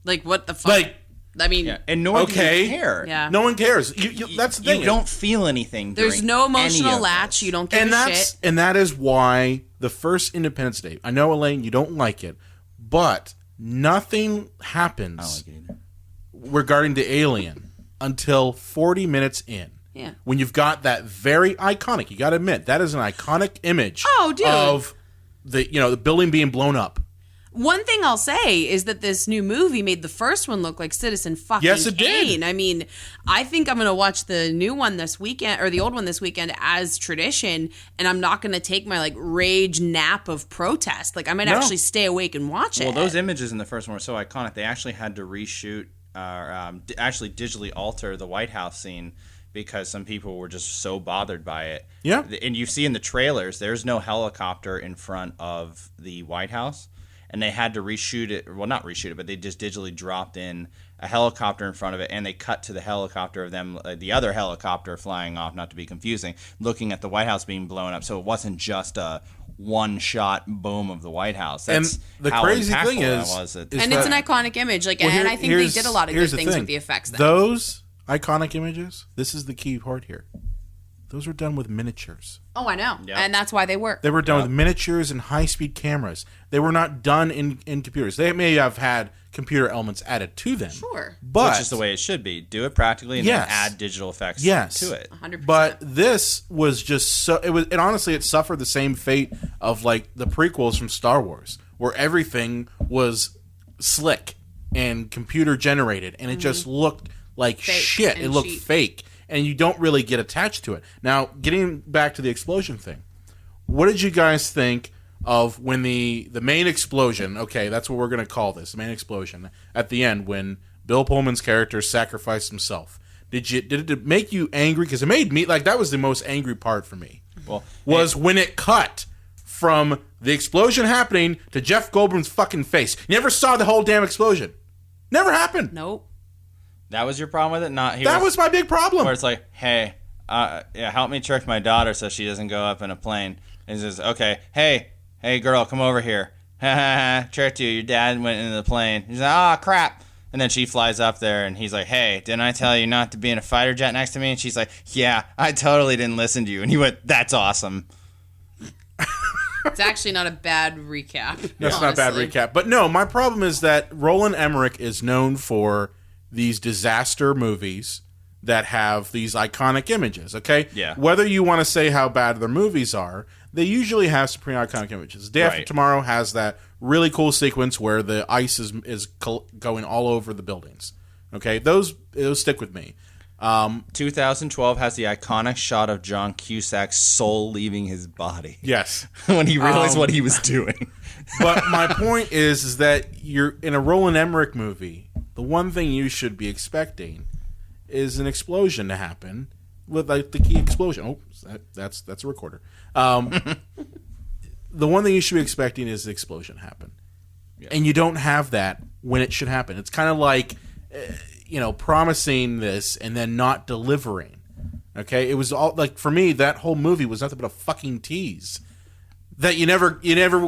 Like, what the fuck? Like, I mean, Yeah, and nor do Okay. you care. Yeah. no one cares. That's the thing. You don't feel anything. there's during no any emotional of latch. this. You don't give and a that's shit. and that is why the first Independence Day. I know, Elaine, you don't like it, but nothing happens I don't like it either. regarding the alien until 40 minutes in. Yeah. When you've got that very iconic, you got to admit, that is an iconic image Oh, dude. of the building being blown up. One thing I'll say is that this new movie made the first one look like Citizen fucking Yes, it did. Kane. I mean, I think I'm going to watch the new one this weekend, or the old one this weekend, as tradition, and I'm not going to take my, like, rage nap of protest. Like, I might No. actually stay awake and watch it. Well, those images in the first one were so iconic. They actually had to reshoot, actually digitally alter the White House scene because some people were just so bothered by it. Yeah. And you see in the trailers, there's no helicopter in front of the White House. And they had to reshoot it. Well, not reshoot it, but they just digitally dropped in a helicopter in front of it, and they cut to the helicopter of them, the other helicopter flying off, not to be confusing, looking at the White House being blown up. So it wasn't just a one-shot boom of the White House. That's And the how crazy impactful thing that is was. and it's an iconic image. Like, and I think they did a lot of good here's things thing. with the effects then. Those iconic images, this is the key part here. Those were done with miniatures. Oh, I know. Yeah. And that's why they work. They were done with miniatures and high-speed cameras. They were not done in computers. They may have had computer elements added to them. Sure. But Which is the way it should be. Do it practically and Yes. then add digital effects yes, to it. 100%. But this was just so. It honestly, it suffered the same fate of like the prequels from Star Wars, where everything was slick and computer generated, and it just looked like Fake shit. It and looked cheap. fake, and you don't really get attached to it. Now, getting back to the explosion thing, what did you guys think of when the main explosion? Okay, that's what we're going to call this, the main explosion at the end when Bill Pullman's character sacrificed himself. Did it make you angry? Because it made me like that was the most angry part for me. Well, Was when it cut from the explosion happening to Jeff Goldblum's fucking face. You never saw the whole damn explosion. Never happened. Nope. that was your problem with it? Not he That was my big problem. where it's like, hey, help me trick my daughter so she doesn't go up in a plane. And he says, okay, hey girl, come over here. Tricked you. Your dad went into the plane. He's like, oh, crap. And then she flies up there, and he's like, hey, didn't I tell you not to be in a fighter jet next to me? And she's like, yeah, I totally didn't listen to you. And he went, that's awesome. It's actually not a bad recap. That's not a bad recap. But no, my problem is that Roland Emmerich is known for these disaster movies that have these iconic images, okay? Yeah. Whether you want to say how bad their movies are, they usually have some pretty iconic images. Day After Tomorrow has that really cool sequence where the ice is going all over the buildings. Okay? Those stick with me. 2012 has the iconic shot of John Cusack's soul leaving his body. Yes. When he realized what he was doing. But my point is that you're in a Roland Emmerich movie, the one thing you should be expecting is an explosion to happen with like the key explosion. Oh, that's a recorder. The one thing you should be expecting is the explosion to happen. Yeah. And you don't have that when it should happen. It's kind of like promising this and then not delivering. Okay? It was all like, for me, that whole movie was nothing but a fucking tease that you never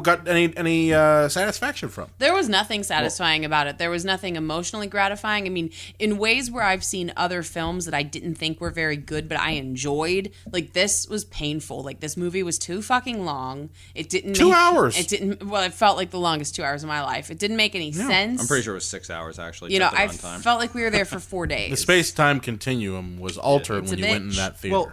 got any satisfaction from. There was nothing satisfying about it. There was nothing emotionally gratifying. I mean, in ways where I've seen other films that I didn't think were very good, but I enjoyed, like, this was painful. Like, this movie was too fucking long. It didn't 2 hours. It didn't. Well, it felt like the longest 2 hours of my life. It didn't make any sense. I'm pretty sure it was 6 hours, actually. I felt like we were there for 4 days. The space-time continuum was altered when you went in that theater. Well,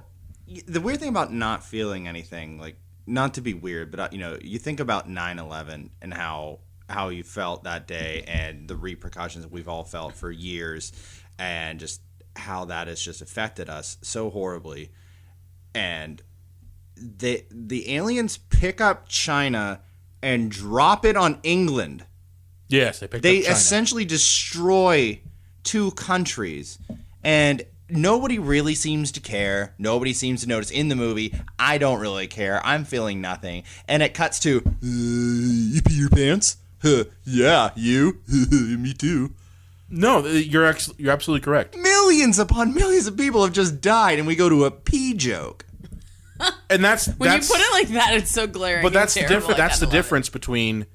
the weird thing about not feeling anything, like, not to be weird, but you think about 9/11 and how you felt that day and the repercussions that we've all felt for years, and just how that has just affected us so horribly. And the aliens pick up China and drop it on England. Yes, they essentially destroy two countries, and nobody really seems to care. Nobody seems to notice in the movie. I don't really care. I'm feeling nothing. And it cuts to, you pee your pants? Yeah, you. Me too. No, you're absolutely correct. Millions upon millions of people have just died, and we go to a pee joke. And that's when you put it like that, it's so glaring. But that's and the difference. That's the difference it. between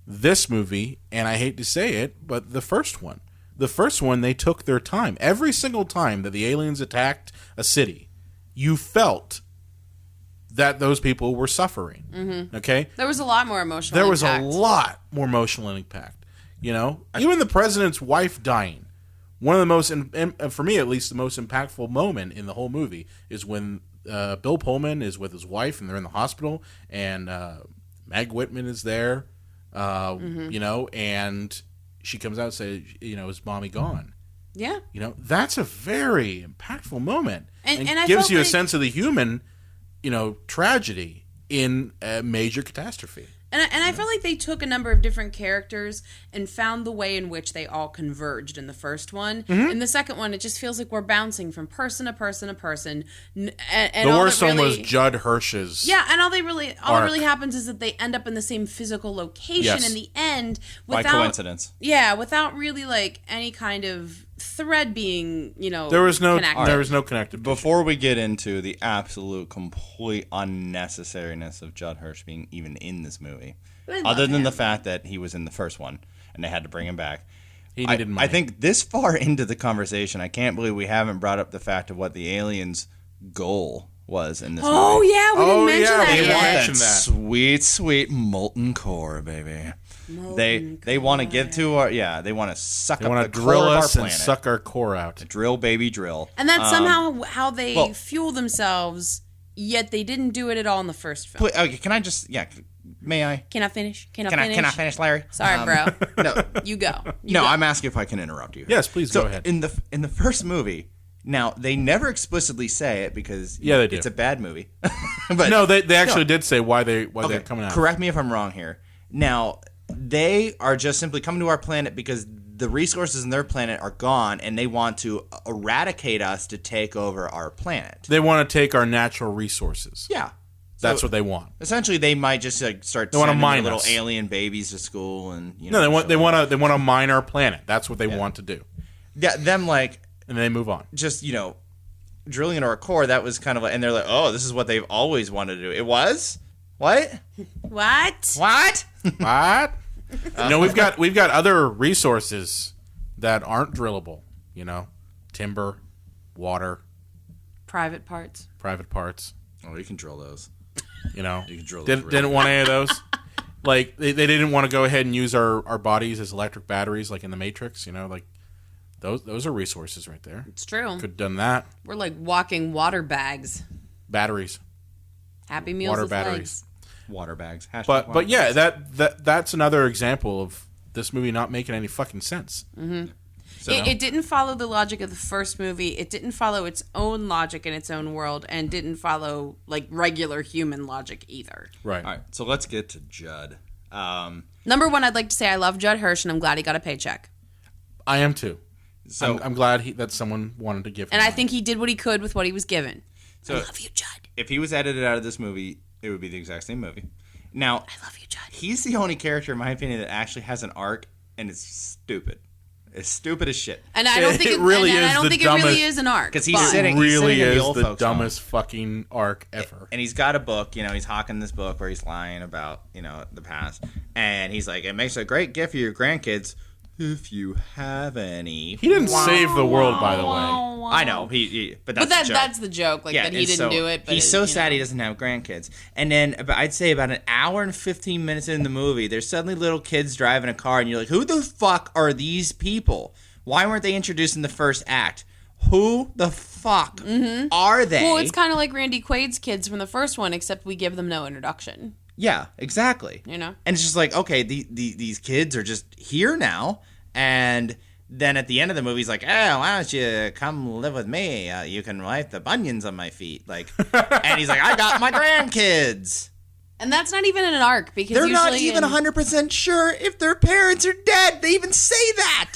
this movie and, I hate to say it, but the first one. The first one, they took their time. Every single time that the aliens attacked a city, you felt that those people were suffering. Mm-hmm. Okay? There was a lot more emotional impact. Was a lot more emotional impact. Even the president's wife dying. One of the most, for me at least, the most impactful moment in the whole movie is when Bill Pullman is with his wife and they're in the hospital, and Meg Whitman is there, and she comes out and says, is mommy gone? Yeah. That's a very impactful moment. And I gives felt you a like, sense of the human, tragedy in a major catastrophe. And I felt like they took a number of different characters and found the way in which they all converged in the first one. Mm-hmm. In the second one, it just feels like we're bouncing from person to person to person. And the worst one was Judd Hirsch's. Yeah, and all that really happens is that they end up in the same physical location in the end. By coincidence. Yeah, without really like any kind of thread being, there was no connected. connected. Before we get into the absolute complete unnecessariness of Judd Hirsch being even in this movie, other than the fact that he was in the first one and they had to bring him back, I think this far into the conversation, I can't believe we haven't brought up the fact of what the aliens' goal was in this movie. Oh yeah, we didn't mention that they yet. Want that sweet molten core, baby. They want to get to our they want to suck up the core of our planet. And suck our core out. Drill, baby, drill. And that's somehow how they fuel themselves. Yet they didn't do it at all in the first film. Okay, can I just may I? Can I finish? Can I finish, Larry? Sorry, bro. No, you go. I'm asking if I can interrupt you. Yes, please go ahead. In the first movie. Now, they never explicitly say it because they do. It's a bad movie. But no, they actually did say why they're coming out. Correct me if I'm wrong here. Now, they are just simply coming to our planet because the resources in their planet are gone, and they want to eradicate us to take over our planet. They want to take our natural resources. Yeah. That's what they want. Essentially, they might just start sending little alien babies to school, and they want to mine our planet. That's what they want to do. Yeah, them and they move on. Just drilling into our core, that was kind of like, and they're like, oh, this is what they've always wanted to do. It was? What? What? What? What? We've got other resources that aren't drillable. Timber, water, Private parts. Oh, you can drill those. You can drill those. Didn't want any of those. Like they didn't want to go ahead and use our bodies as electric batteries, like in the Matrix. Like those are resources right there. It's true. Could have done that. We're like walking water bags. Batteries. Happy Meals Water with batteries. legs. Water bags. But yeah, that's another example of this movie not making any fucking sense. Mm-hmm. So, It didn't follow the logic of the first movie. It didn't follow its own logic in its own world, and didn't follow like regular human logic either. Right. all right, so let's get to Judd. Number one, I'd like to say I love Judd Hirsch, and I'm glad he got a paycheck. I am too. So I'm glad that someone wanted to give him And I money. think he did what he could with what he was given. So I love you, Judd. if he was edited out of this movie, it would be the exact same movie. Now, I love you, Judd. he's the only character, in my opinion, that actually has an arc, and it's stupid. It's stupid as shit. And I don't think It really and is I don't the think it really dumbest- is an arc. Because he's but- sitting, really in the is old the folks' home. dumbest fucking arc ever. And he's got a book, he's hawking this book where he's lying about, the past. And he's like, it makes a great gift for your grandkids if you have any. He didn't save the world, by the way. I know, but that's the joke, like that he and didn't so do it. But he's so sad he doesn't have grandkids. And then I'd say about an hour and 15 minutes in the movie, there's suddenly little kids driving a car, and you're like, who the fuck are these people? Why weren't they introduced in the first act? Who the fuck are they? Well, it's kind of like Randy Quaid's kids from the first one, except we give them no introduction. Yeah, exactly. And it's just like, okay, these kids are just here now, and then at the end of the movie, he's like, oh, why don't you come live with me? You can wipe the bunions on my feet. And he's like, I got my grandkids. And that's not even an arc because They're not usually even 100% sure if their parents are dead. They even say that.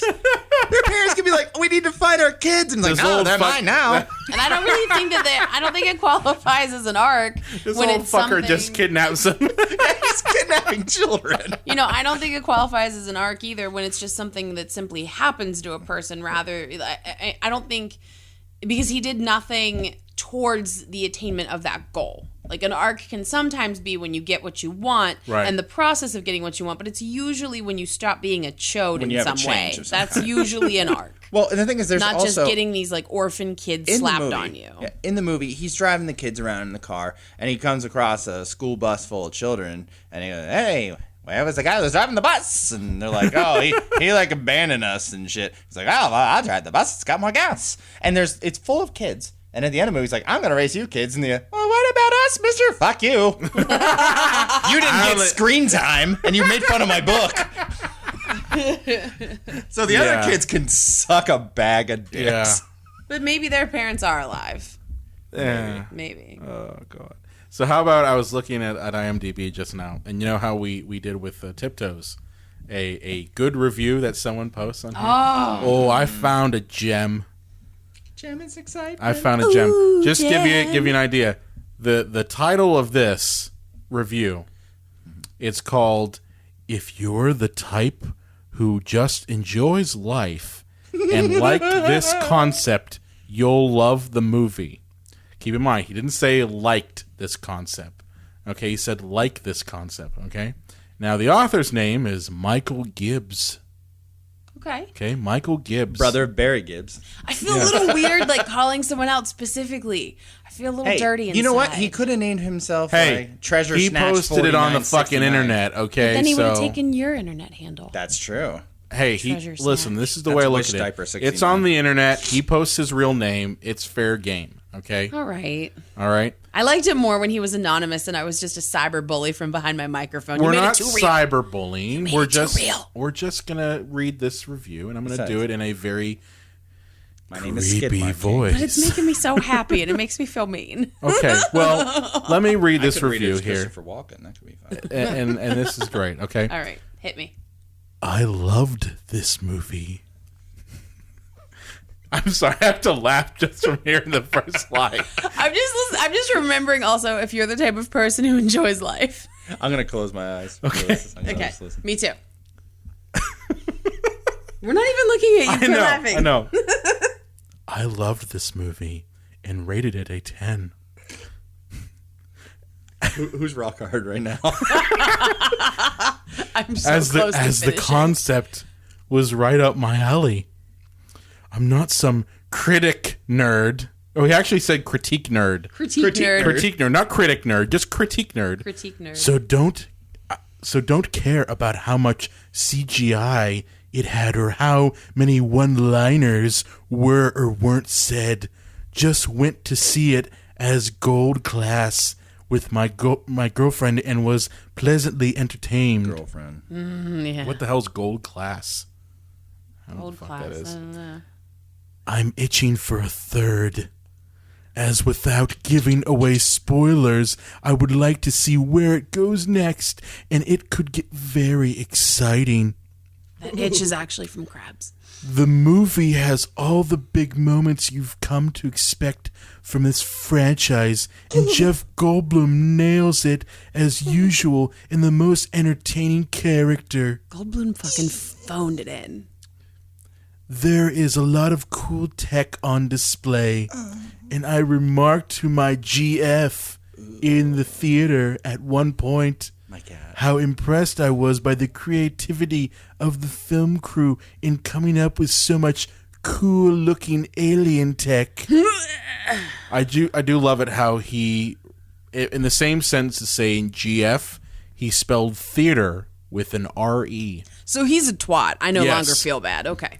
Their parents can be like, we need to find our kids. And it's like, no, they're mine now. And I don't really think I don't think it qualifies as an arc This when old it's fucker something. just kidnaps him. He's kidnapping children. I don't think it qualifies as an arc either when it's just something that simply happens to a person. Rather, I don't think because he did nothing towards the attainment of that goal. Like an arc can sometimes be when you get what you want and the process of getting what you want, but it's usually when you stop being a chode in some way. That's usually an arc. Well, and the thing is, there's not also, just getting these like orphan kids slapped on you. Yeah, in the movie, he's driving the kids around in the car, and he comes across a school bus full of children, and he goes, "Hey, where was the guy that was driving the bus?" And they're like, "Oh, he like abandoned us and shit." He's like, "Oh, well, I'll drive the bus. It's got more gas." And it's full of kids. And at the end of the movie, he's like, I'm going to raise you kids. And well, what about us, mister? Fuck you. You didn't get screen time, and you made fun of my book. So the other kids can suck a bag of dicks. Yeah. But maybe their parents are alive. Yeah. Maybe. Oh, God. So how about I was looking at IMDb just now, and you know how we did with Tiptoes? A good review that someone posts on here? Oh, I found a gem. Gem is excitement. I found a gem. Just give you an idea. The title of this review, it's called "If You're the Type Who Just Enjoys Life and Like This Concept, You'll Love the Movie." Keep in mind, he didn't say liked this concept. Okay, he said like this concept. Okay. Now the author's name is Michael Gibbs. Okay, Michael Gibbs. Brother of Barry Gibbs. I feel a little weird, like calling someone out specifically. I feel a little dirty inside. You know what? He could have named himself Treasure he Snatch posted it on the fucking 4969. internet, okay? Then he would have taken your internet handle. That's true. Hey, listen, this is the way I look Wish at Diaper it. 69. It's on the internet. He posts his real name. It's fair game, okay? All right. I liked it more when he was anonymous and I was just a cyber bully from behind my microphone. We're you made not it too real. cyberbullying. We're real. just gonna read this review, and I'm gonna do it in a very My name is Skid creepy Mark. voice. But it's making me so happy and it makes me feel mean. Okay, well, let me read this review here, Christopher Walken. That could be fun. and this is great. Okay, All right. Hit me. I loved this movie. I'm sorry, I have to laugh just from hearing the first line. I'm just remembering also if you're the type of person who enjoys life. I'm going to close my eyes. Okay. Okay. Me too. We're not even looking at you for laughing. I know. I loved this movie, and rated it a 10. Who's rock hard right now? I'm so As close to the finishing. concept was right up my alley. I'm not some critic nerd. Oh, he actually said critique nerd. Critique nerd. Critique nerd, not critic nerd, just critique nerd. Critique nerd. So don't care about how much CGI it had or how many one-liners were or weren't said. Just went to see it as gold class with my girlfriend and was pleasantly entertained. Girlfriend. Yeah. What the hell's gold class? Gold class. that is. I don't know. I'm itching for a third. As without giving away spoilers, I would like to see where it goes next, and it could get very exciting. That itch is actually from crabs. The movie has all the big moments you've come to expect from this franchise, and Jeff Goldblum nails it as usual in the most entertaining character. Goldblum fucking phoned it in. There is a lot of cool tech on display, and I remarked to my GF in the theater at one point My cat. how impressed I was by the creativity of the film crew in coming up with so much cool-looking alien tech. I do love it how he, in the same sense as saying GF, he spelled theater with an R-E. So he's a twat. I no Yes. longer feel bad. Okay.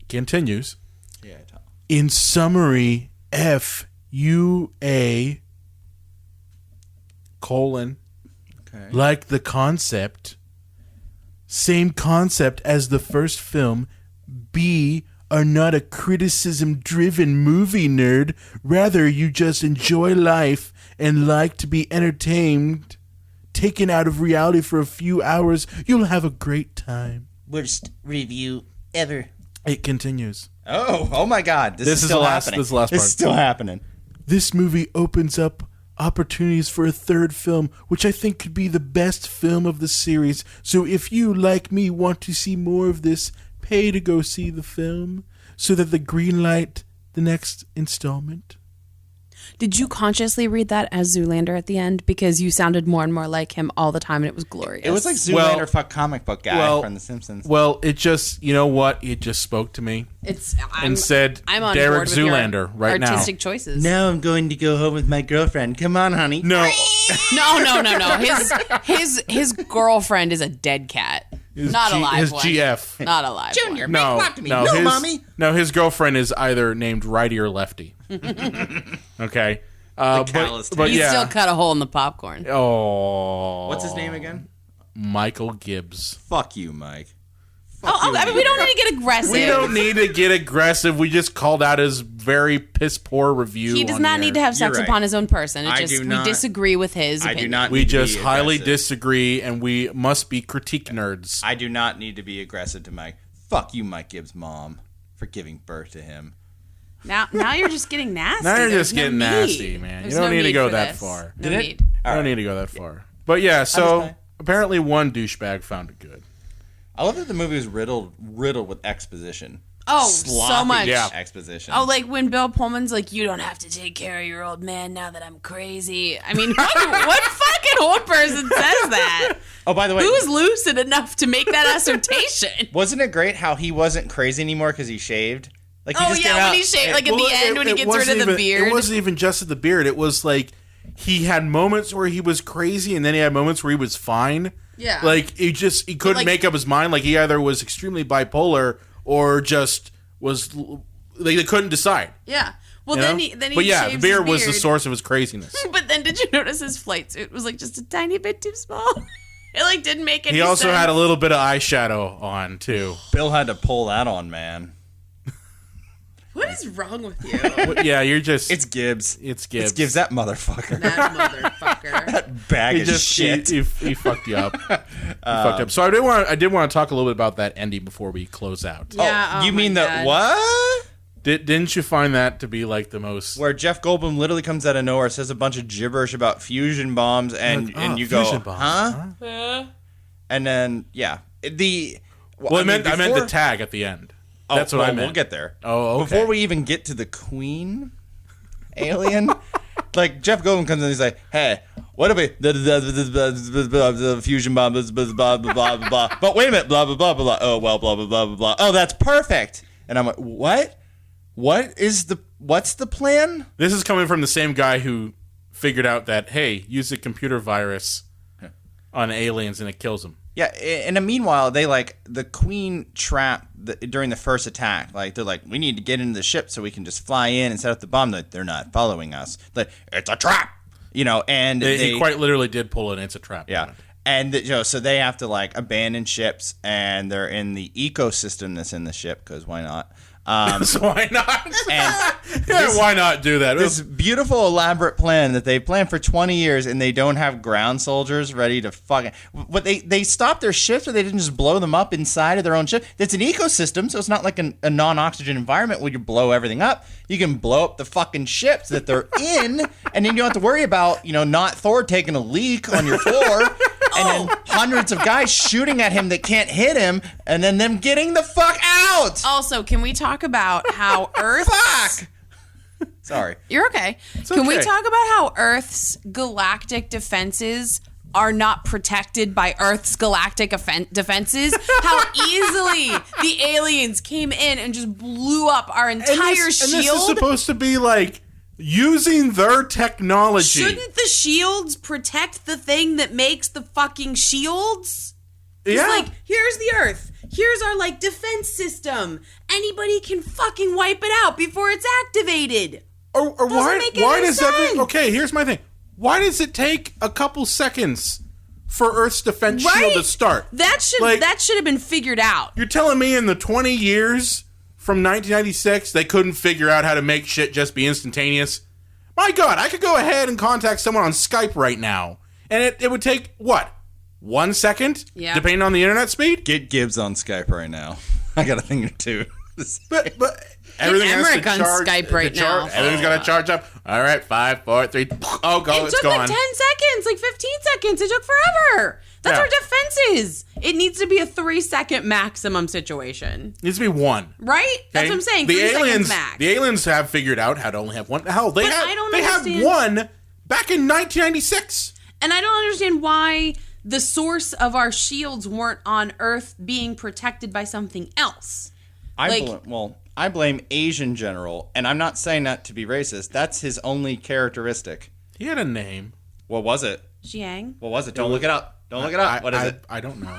Continues. Yeah, I tell. In summary, FUA colon Okay. like the concept, same concept as the first film. B, are not a criticism-driven movie nerd. Rather, you just enjoy life and like to be entertained. Taken out of reality for a few hours, you'll have a great time. Worst review ever. It continues. Oh my God! This is is still the last- happening. this is the last This part. is still happening. This movie opens up opportunities for a third film, which I think could be the best film of the series. So if you, like me, want to see more of this, pay to go see the film so that the green light the next installment. Did you consciously read that as Zoolander at the end? Because you sounded more and more like him all the time, and it was glorious. It was like Zoolander Well- fuck comic book guy from The Simpsons. Well, it just, you know what? It just spoke to me and said, I'm on Derek board with your Zoolander right now. artistic choices. Now I'm going to go home with my girlfriend. Come on, honey. No, No. His girlfriend is a dead cat. Not a live his one. GF. Not a live Junior, one. make No, love to me. no, No, his, mommy. No, his girlfriend is either named righty or lefty. Okay. callous but He yeah. still cut a hole in the popcorn. Oh. What's his name again? Michael Gibbs. Fuck you, Mike. I mean, we don't need to get aggressive. We don't need to get aggressive. We just called out his very piss poor review. He does on not the need to air. have sex You're right. upon his own person. I It's just do we not- disagree with his I opinion. do not. We need to just be highly aggressive. disagree, and we must be critique nerds. I do not need to be aggressive to Mike. Fuck you, Mike Gibbs' mom, for giving birth to him. Now you're just getting nasty. Now you're There's just no getting need. nasty, man. There's You don't no need to go for that this. far. No Did it? need. I don't need to go that far. But yeah, so apparently one douchebag found it good. I love that the movie was riddled with exposition. Oh, so Sloppy much. Yeah. exposition. Oh, like when Bill Pullman's like, "You don't have to take care of your old man now that I'm crazy." I mean, what fucking old person says that? Oh, by the way, Who's lucid enough to make that assertion? wasn't it great how he wasn't crazy anymore because he shaved? Like he Oh just yeah, came when out. he shaved, like at Well, the end when he it gets rid wasn't of the even- beard. It wasn't even just at the beard. It was like he had moments where he was crazy, and then he had moments where he was fine. Yeah. Like he couldn't like- make up his mind. Like he either was extremely bipolar or just was. Like they couldn't decide. Yeah. Well, you know? then he But yeah, the shaves beard his was the source of his craziness. But then did you notice his flight suit was like just a tiny bit too small? It like didn't make any He also sense. had a little bit of eyeshadow on too. Bill had to pull that on, man. What is wrong with you? But yeah, you're just. It's Gibbs. It's Gibbs. It's Gibbs, that motherfucker. That motherfucker. Bag He of just shit. he fucked you up. He fucked up. So I did want to talk a little bit about that ending before we close out. Yeah. you oh mean my the God. what? Didn't you find that to be like the most? Where Jeff Goldblum literally comes out of nowhere, says a bunch of gibberish about fusion bombs, and Like, and oh, you go, fusion bombs, huh? And then I meant before- the tag at the end. Oh, That's what well, I meant. We'll get there. Oh, okay. Before we even get to the Queen, alien. Like Jeff Goldblum comes in and he's like, hey, what if we the fusion bomb blah blah blah blah blah. But wait a minute, blah blah blah blah. Oh well, blah blah blah blah blah. Oh, that's perfect. And I'm like, what? What's the plan? This is coming from the same guy who figured out that, hey, use a computer virus on aliens and it kills them. Yeah, and meanwhile, they the Queen trap during the first attack. Like they're like, we need to get into the ship so we can just fly in and set up the bomb. Like they're not following us. Like it's a trap, And he quite literally did pull it. It's a trap. Yeah, and so they have to abandon ships, and they're in the ecosystem that's in the ship because why not? So why not? And why not do that? This beautiful, elaborate plan that they planned for 20 years, and they don't have ground soldiers ready to fucking. But they stopped their ships, or they didn't just blow them up inside of their own ship. It's an ecosystem, so it's not like a non-oxygen environment where you blow everything up. You can blow up the fucking ships that they're in, and then you don't have to worry about not Thor taking a leak on your floor. And then hundreds of guys shooting at him that can't hit him, and then them getting the fuck out. Also, can we talk about how Earth... Fuck! Sorry. You're okay. Can we talk about how Earth's galactic defenses are not protected by Earth's galactic defenses? How easily the aliens came in and just blew up our entire shield? And this is supposed to be using their technology. Shouldn't the shields protect the thing that makes the fucking shields? Yeah. Here's the Earth. Here's our, defense system. Anybody can fucking wipe it out before it's activated. Or why does sense. Okay, here's my thing. Why does it take a couple seconds for Earth's defense shield to start? That should have been figured out. You're telling me in the 20 years from 1996 they couldn't figure out how to make shit just be instantaneous? My God, I could go ahead and contact someone on Skype right now, and it would take, 1 second? Yeah. Depending on the internet speed? Get Gibbs on Skype right now. I got a thing or two. But everything has to Emmerich on charge. Skype right now. Everything's got to charge up. All right, 5, 4, 3. Oh, go! It's gone. It took 10 seconds, 15 seconds. It took forever. That's our defenses. It needs to be a 3-second maximum situation. It needs to be 1. Right? That's what I'm saying. The 3 seconds aliens, max. the aliens have figured out how to only have 1. Hell, they don't have understand. 1 back in 1996. And I don't understand why the source of our shields weren't on Earth being protected by something else. I blame Asian general, and I'm not saying that to be racist. That's his only characteristic. He had a name. What was it? Jiang. What was it? Don't look it up. Don't look it up. What is it? I don't know.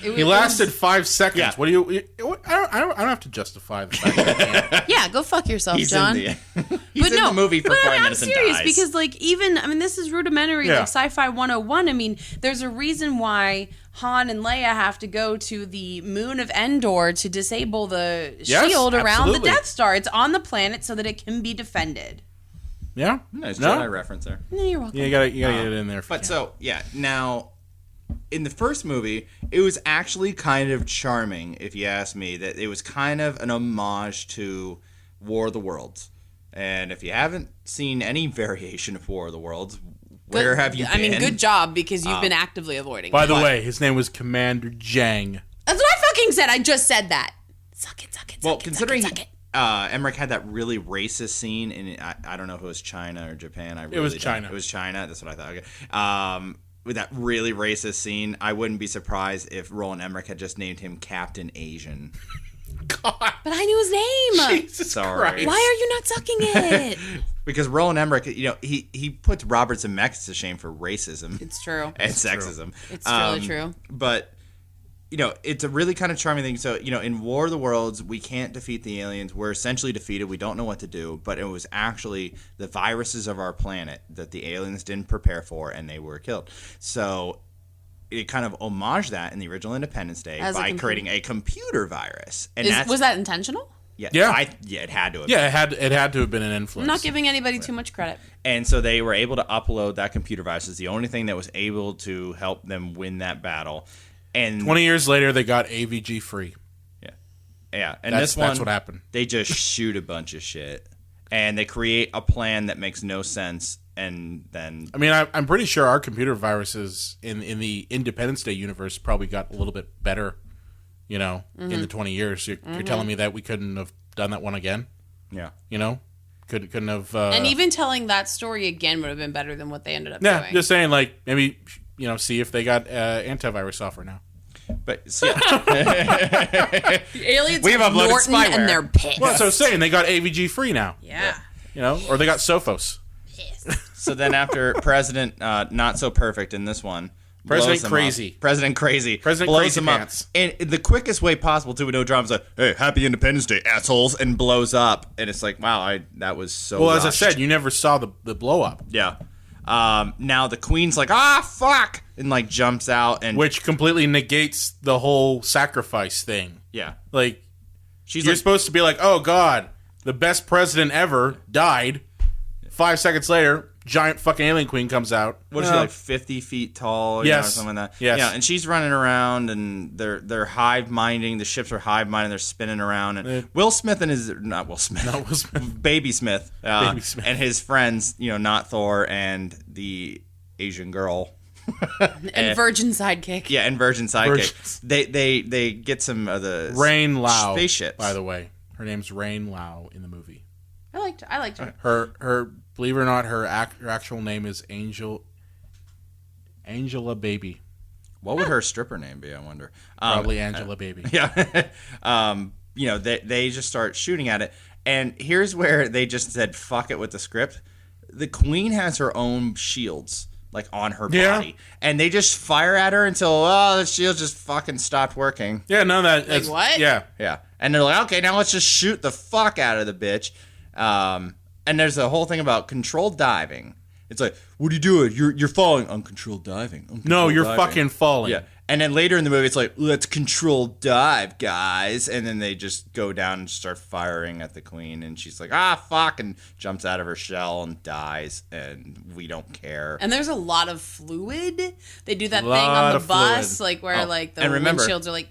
He lasted 5 seconds. Yeah. What do you? I don't have to justify the fact that I can't. Yeah, go fuck yourself, He's John. in the movie for 5 minutes and serious dies. because this is rudimentary, sci-fi 101. There's a reason why Han and Leia have to go to the moon of Endor to disable the shield around the Death Star. It's on the planet so that it can be defended. Yeah, Nice Jedi reference there. No, you're welcome. Yeah, you gotta get it in there. Now, in the first movie, it was actually kind of charming, if you ask me, that it was kind of an homage to War of the Worlds. And if you haven't seen any variation of War of the Worlds, where have you been? Good job, because you've been actively avoiding By the way, his name was Commander Jiang. That's what I fucking said. I just said that. Suck it. Considering suck it. Emmerich had that really racist scene, and I don't know if it was China or Japan. It was China. It was China. That's what I thought. Okay. With that really racist scene, I wouldn't be surprised if Roland Emmerich had just named him Captain Asian. God. But I knew his name. Jesus Sorry. Christ. Why are you not sucking it? Because Roland Emmerich, he puts Robert Zemeckis to shame for racism. It's true. And sexism. It's truly true. But, it's a really kind of charming thing. So, in War of the Worlds, we can't defeat the aliens. We're essentially defeated. We don't know what to do. But it was actually the viruses of our planet that the aliens didn't prepare for, and they were killed. So it kind of homaged that in the original Independence Day by creating a computer virus. And was that intentional? Yeah. Yeah. It had to have Yeah, it had to have been an influence. I'm not giving anybody too much credit. And so they were able to upload that computer virus. It's the only thing that was able to help them win that battle. And 20 years later, they got AVG free. Yeah. And That's what happened. They just shoot a bunch of shit. And they create a plan that makes no sense. And then... I mean, I'm pretty sure our computer viruses in the Independence Day universe probably got a little bit better, in the 20 years. You're telling me that we couldn't have done that one again? Yeah. Couldn't have. And even telling that story again would have been better than what they ended up yeah, doing. just saying, like, maybe, see if they got antivirus software now. But see, The aliens We have have uploaded Norton spyware. and they're pissed. Well, that's what I was saying. They got AVG free now. Yeah. Or they got Sophos. so then after President not so perfect in this one. President blows him Crazy. up. President Crazy. President blows Crazy him Pants. up. And the quickest way possible to a no drama is like, hey, happy Independence Day, assholes, and blows up. And it's like, wow, that was so Well, as I rushed. said, you never saw the blow up. Yeah. Now the queen's like, fuck, and like jumps out and Which completely negates the whole sacrifice thing. yeah, Like, she's you're like, supposed to be like, oh, God, the best president ever died. 5 seconds later, giant fucking alien queen comes out. what is she, like 50 feet tall? Yes. Or something like that. Yes. Yeah, and she's running around and they're hive minding. The ships are hive minding. They're spinning around. And Will Smith and his not Will Smith, Baby Smith, Baby Smith. and his friends, not Thor and the Asian girl. And virgin sidekick. Yeah, and Virgin Sidekick. Virgins. They get some of the Rain Lau, spaceships. by the way. Her name's Rain Lau in the movie. I liked her. Her believe it or not, her actual name is Angela Baby. What would her stripper name be? I wonder. Probably Angela Baby. Yeah. They just start shooting at it. And here's where they just said, fuck it with the script. The queen has her own shields, like, on her body. And they just fire at her until, the shields just fucking stopped working. Yeah, no, that's... what? Yeah. Yeah. And they're like, okay, now let's just shoot the fuck out of the bitch. And there's a whole thing about controlled diving. It's like, what are you doing? You're falling. Uncontrolled diving. No, you're diving. fucking falling. Yeah. And then later in the movie, it's like, let's controlled dive, guys. And then they just go down and start firing at the queen. And she's like, fuck. And jumps out of her shell and dies. And we don't care. And there's a lot of fluid. They do that thing Lot on the of bus, fluid. like where like the and remember, windshields are like.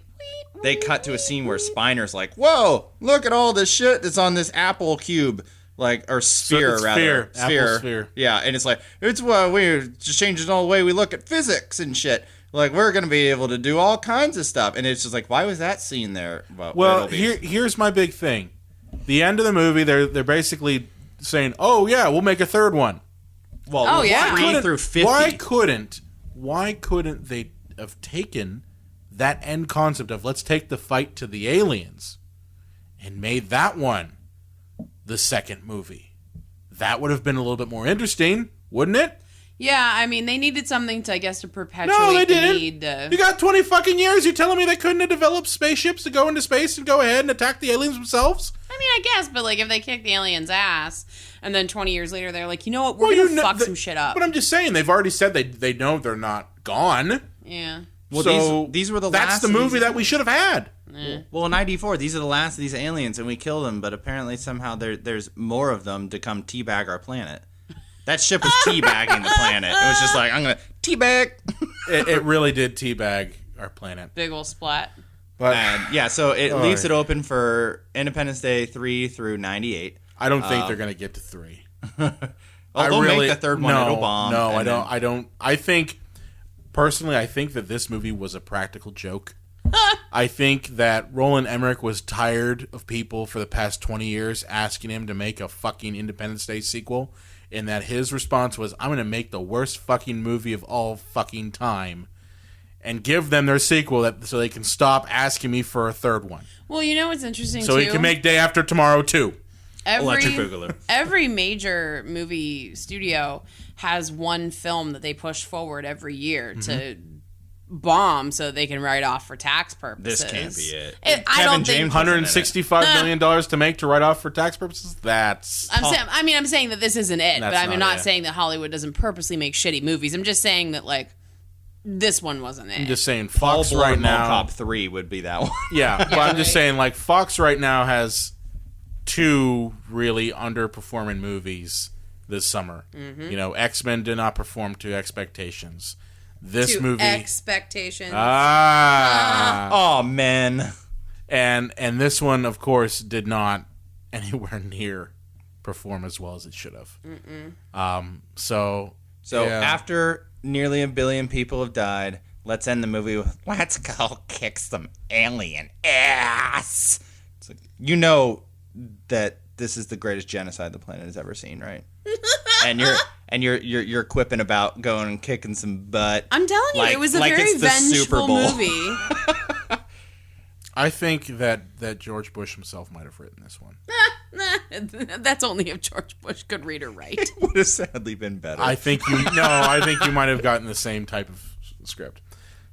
They cut to a scene where Spiner's like, whoa, look at all this shit that's on this apple cube. Like, or sphere, it's rather. Apple sphere. Yeah, and it's like, it's we're just changing all the way we look at physics and shit. Like, we're going to be able to do all kinds of stuff. And it's just like, why was that scene there? Well, here's my big thing. The end of the movie, they're basically saying, oh, yeah, we'll make a third one. Well, Oh, yeah. 3 through 50. Why couldn't they have taken that end concept of let's take the fight to the aliens and made that one the second movie? That would have been a little bit more interesting, wouldn't it? Yeah, I mean, they needed something to, I guess, to perpetuate No, they the didn't. need. You got 20 fucking years. You're telling me they couldn't have developed spaceships to go into space and go ahead and attack the aliens themselves? I mean, I guess, but like if they kick the aliens' ass, and then 20 years later they're like, you know what, we're gonna fuck some shit up. But I'm just saying, they've already said they know they're not gone. Yeah. Well, So these were the that's last the of movie these- that we should have had. Well, in ID4, these are the last of these aliens, and we killed them, but apparently somehow there's more of them to come teabag our planet. That ship was teabagging the planet. It was just like, I'm going to teabag. It really did teabag our planet. Big ol' splat. But And yeah, so it leaves it open for Independence Day 3 through 98. I don't think they're going to get to 3. They'll make the third one, it'll bomb. No, and I don't. I think, personally, I think that this movie was a practical joke. I think that Roland Emmerich was tired of people for the past 20 years asking him to make a fucking Independence Day sequel, and that his response was, I'm going to make the worst fucking movie of all fucking time and give them their sequel so they can stop asking me for a third one. Well, you know what's interesting So too? he can make Day After Tomorrow too. Electric Boogaloo. Every major movie studio has one film that they push forward every year to bomb so they can write off for tax purposes. This can't be it. I don't think... $165 million to make to write off for tax purposes? That's... I'm saying that this isn't it, That's but I'm not not it. saying that Hollywood doesn't purposely make shitty movies. I'm just saying that, like, this one wasn't it. I'm just saying, Paul Fox right Blart Mall now... Cop 3 would be that one. Yeah, but I'm just right. saying, like, Fox right now has 2 really underperforming movies this summer. You know, X-Men did not perform to expectations. This To movie... expectations. Oh, man. And this one, of course, did not anywhere near perform as well as it should have. So yeah. After nearly 1 billion people have died, let's end the movie with, let's go kick some alien ass. It's like, you know that this is the greatest genocide the planet has ever seen, right? and you're quipping about going and kicking some butt. I'm telling you, it was a very vengeful movie. I think that George Bush himself might have written this one. That's only if George Bush could read or write. It would have sadly been better. I think you might have gotten the same type of script.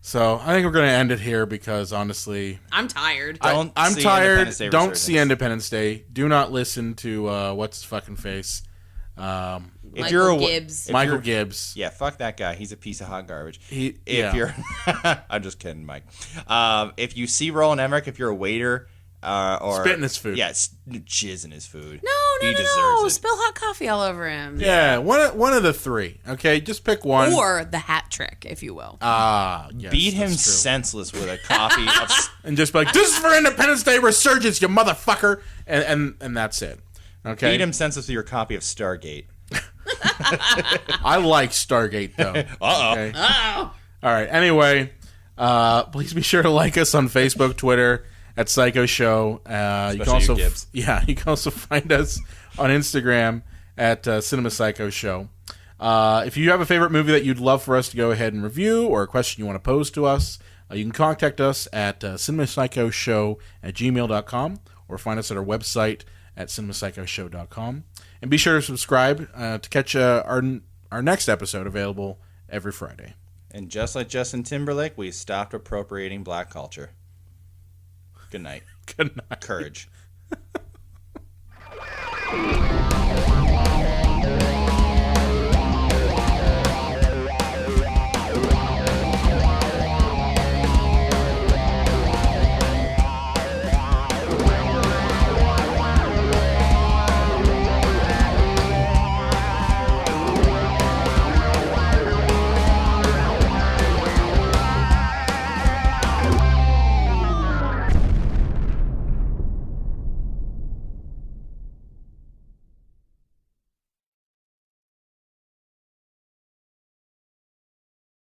So I think we're going to end it here because honestly, I'm tired. I'm tired. Don't see Independence Day. Do not listen to what's his fucking face. Michael Gibbs. Yeah, fuck that guy. He's a piece of hot garbage. I'm just kidding, Mike. If you see Roland Emmerich, if you're a waiter or spit in his food, jizz in his food. No. Spill hot coffee all over him. Yeah, one of the three. Okay, just pick one. Or the hat trick, if you will. Yes, beat him senseless with a copy of, and just be like, "This is for Independence Day Resurgence, you motherfucker," and that's it. Okay, beat him senseless with your copy of Stargate. I like Stargate though. Okay? All right. Anyway, please be sure to like us on Facebook, Twitter at Psycho Show. You can also you can also find us on Instagram at Cinema Psycho Show. If you have a favorite movie that you'd love for us to go ahead and review, or a question you want to pose to us, you can contact us at cinemapsychoshow@gmail.com, or find us at our website at cinemapsychoshow.com. And be sure to subscribe to catch our next episode, available every Friday. And just like Justin Timberlake, we stopped appropriating black culture. Good night. Good night. Courage.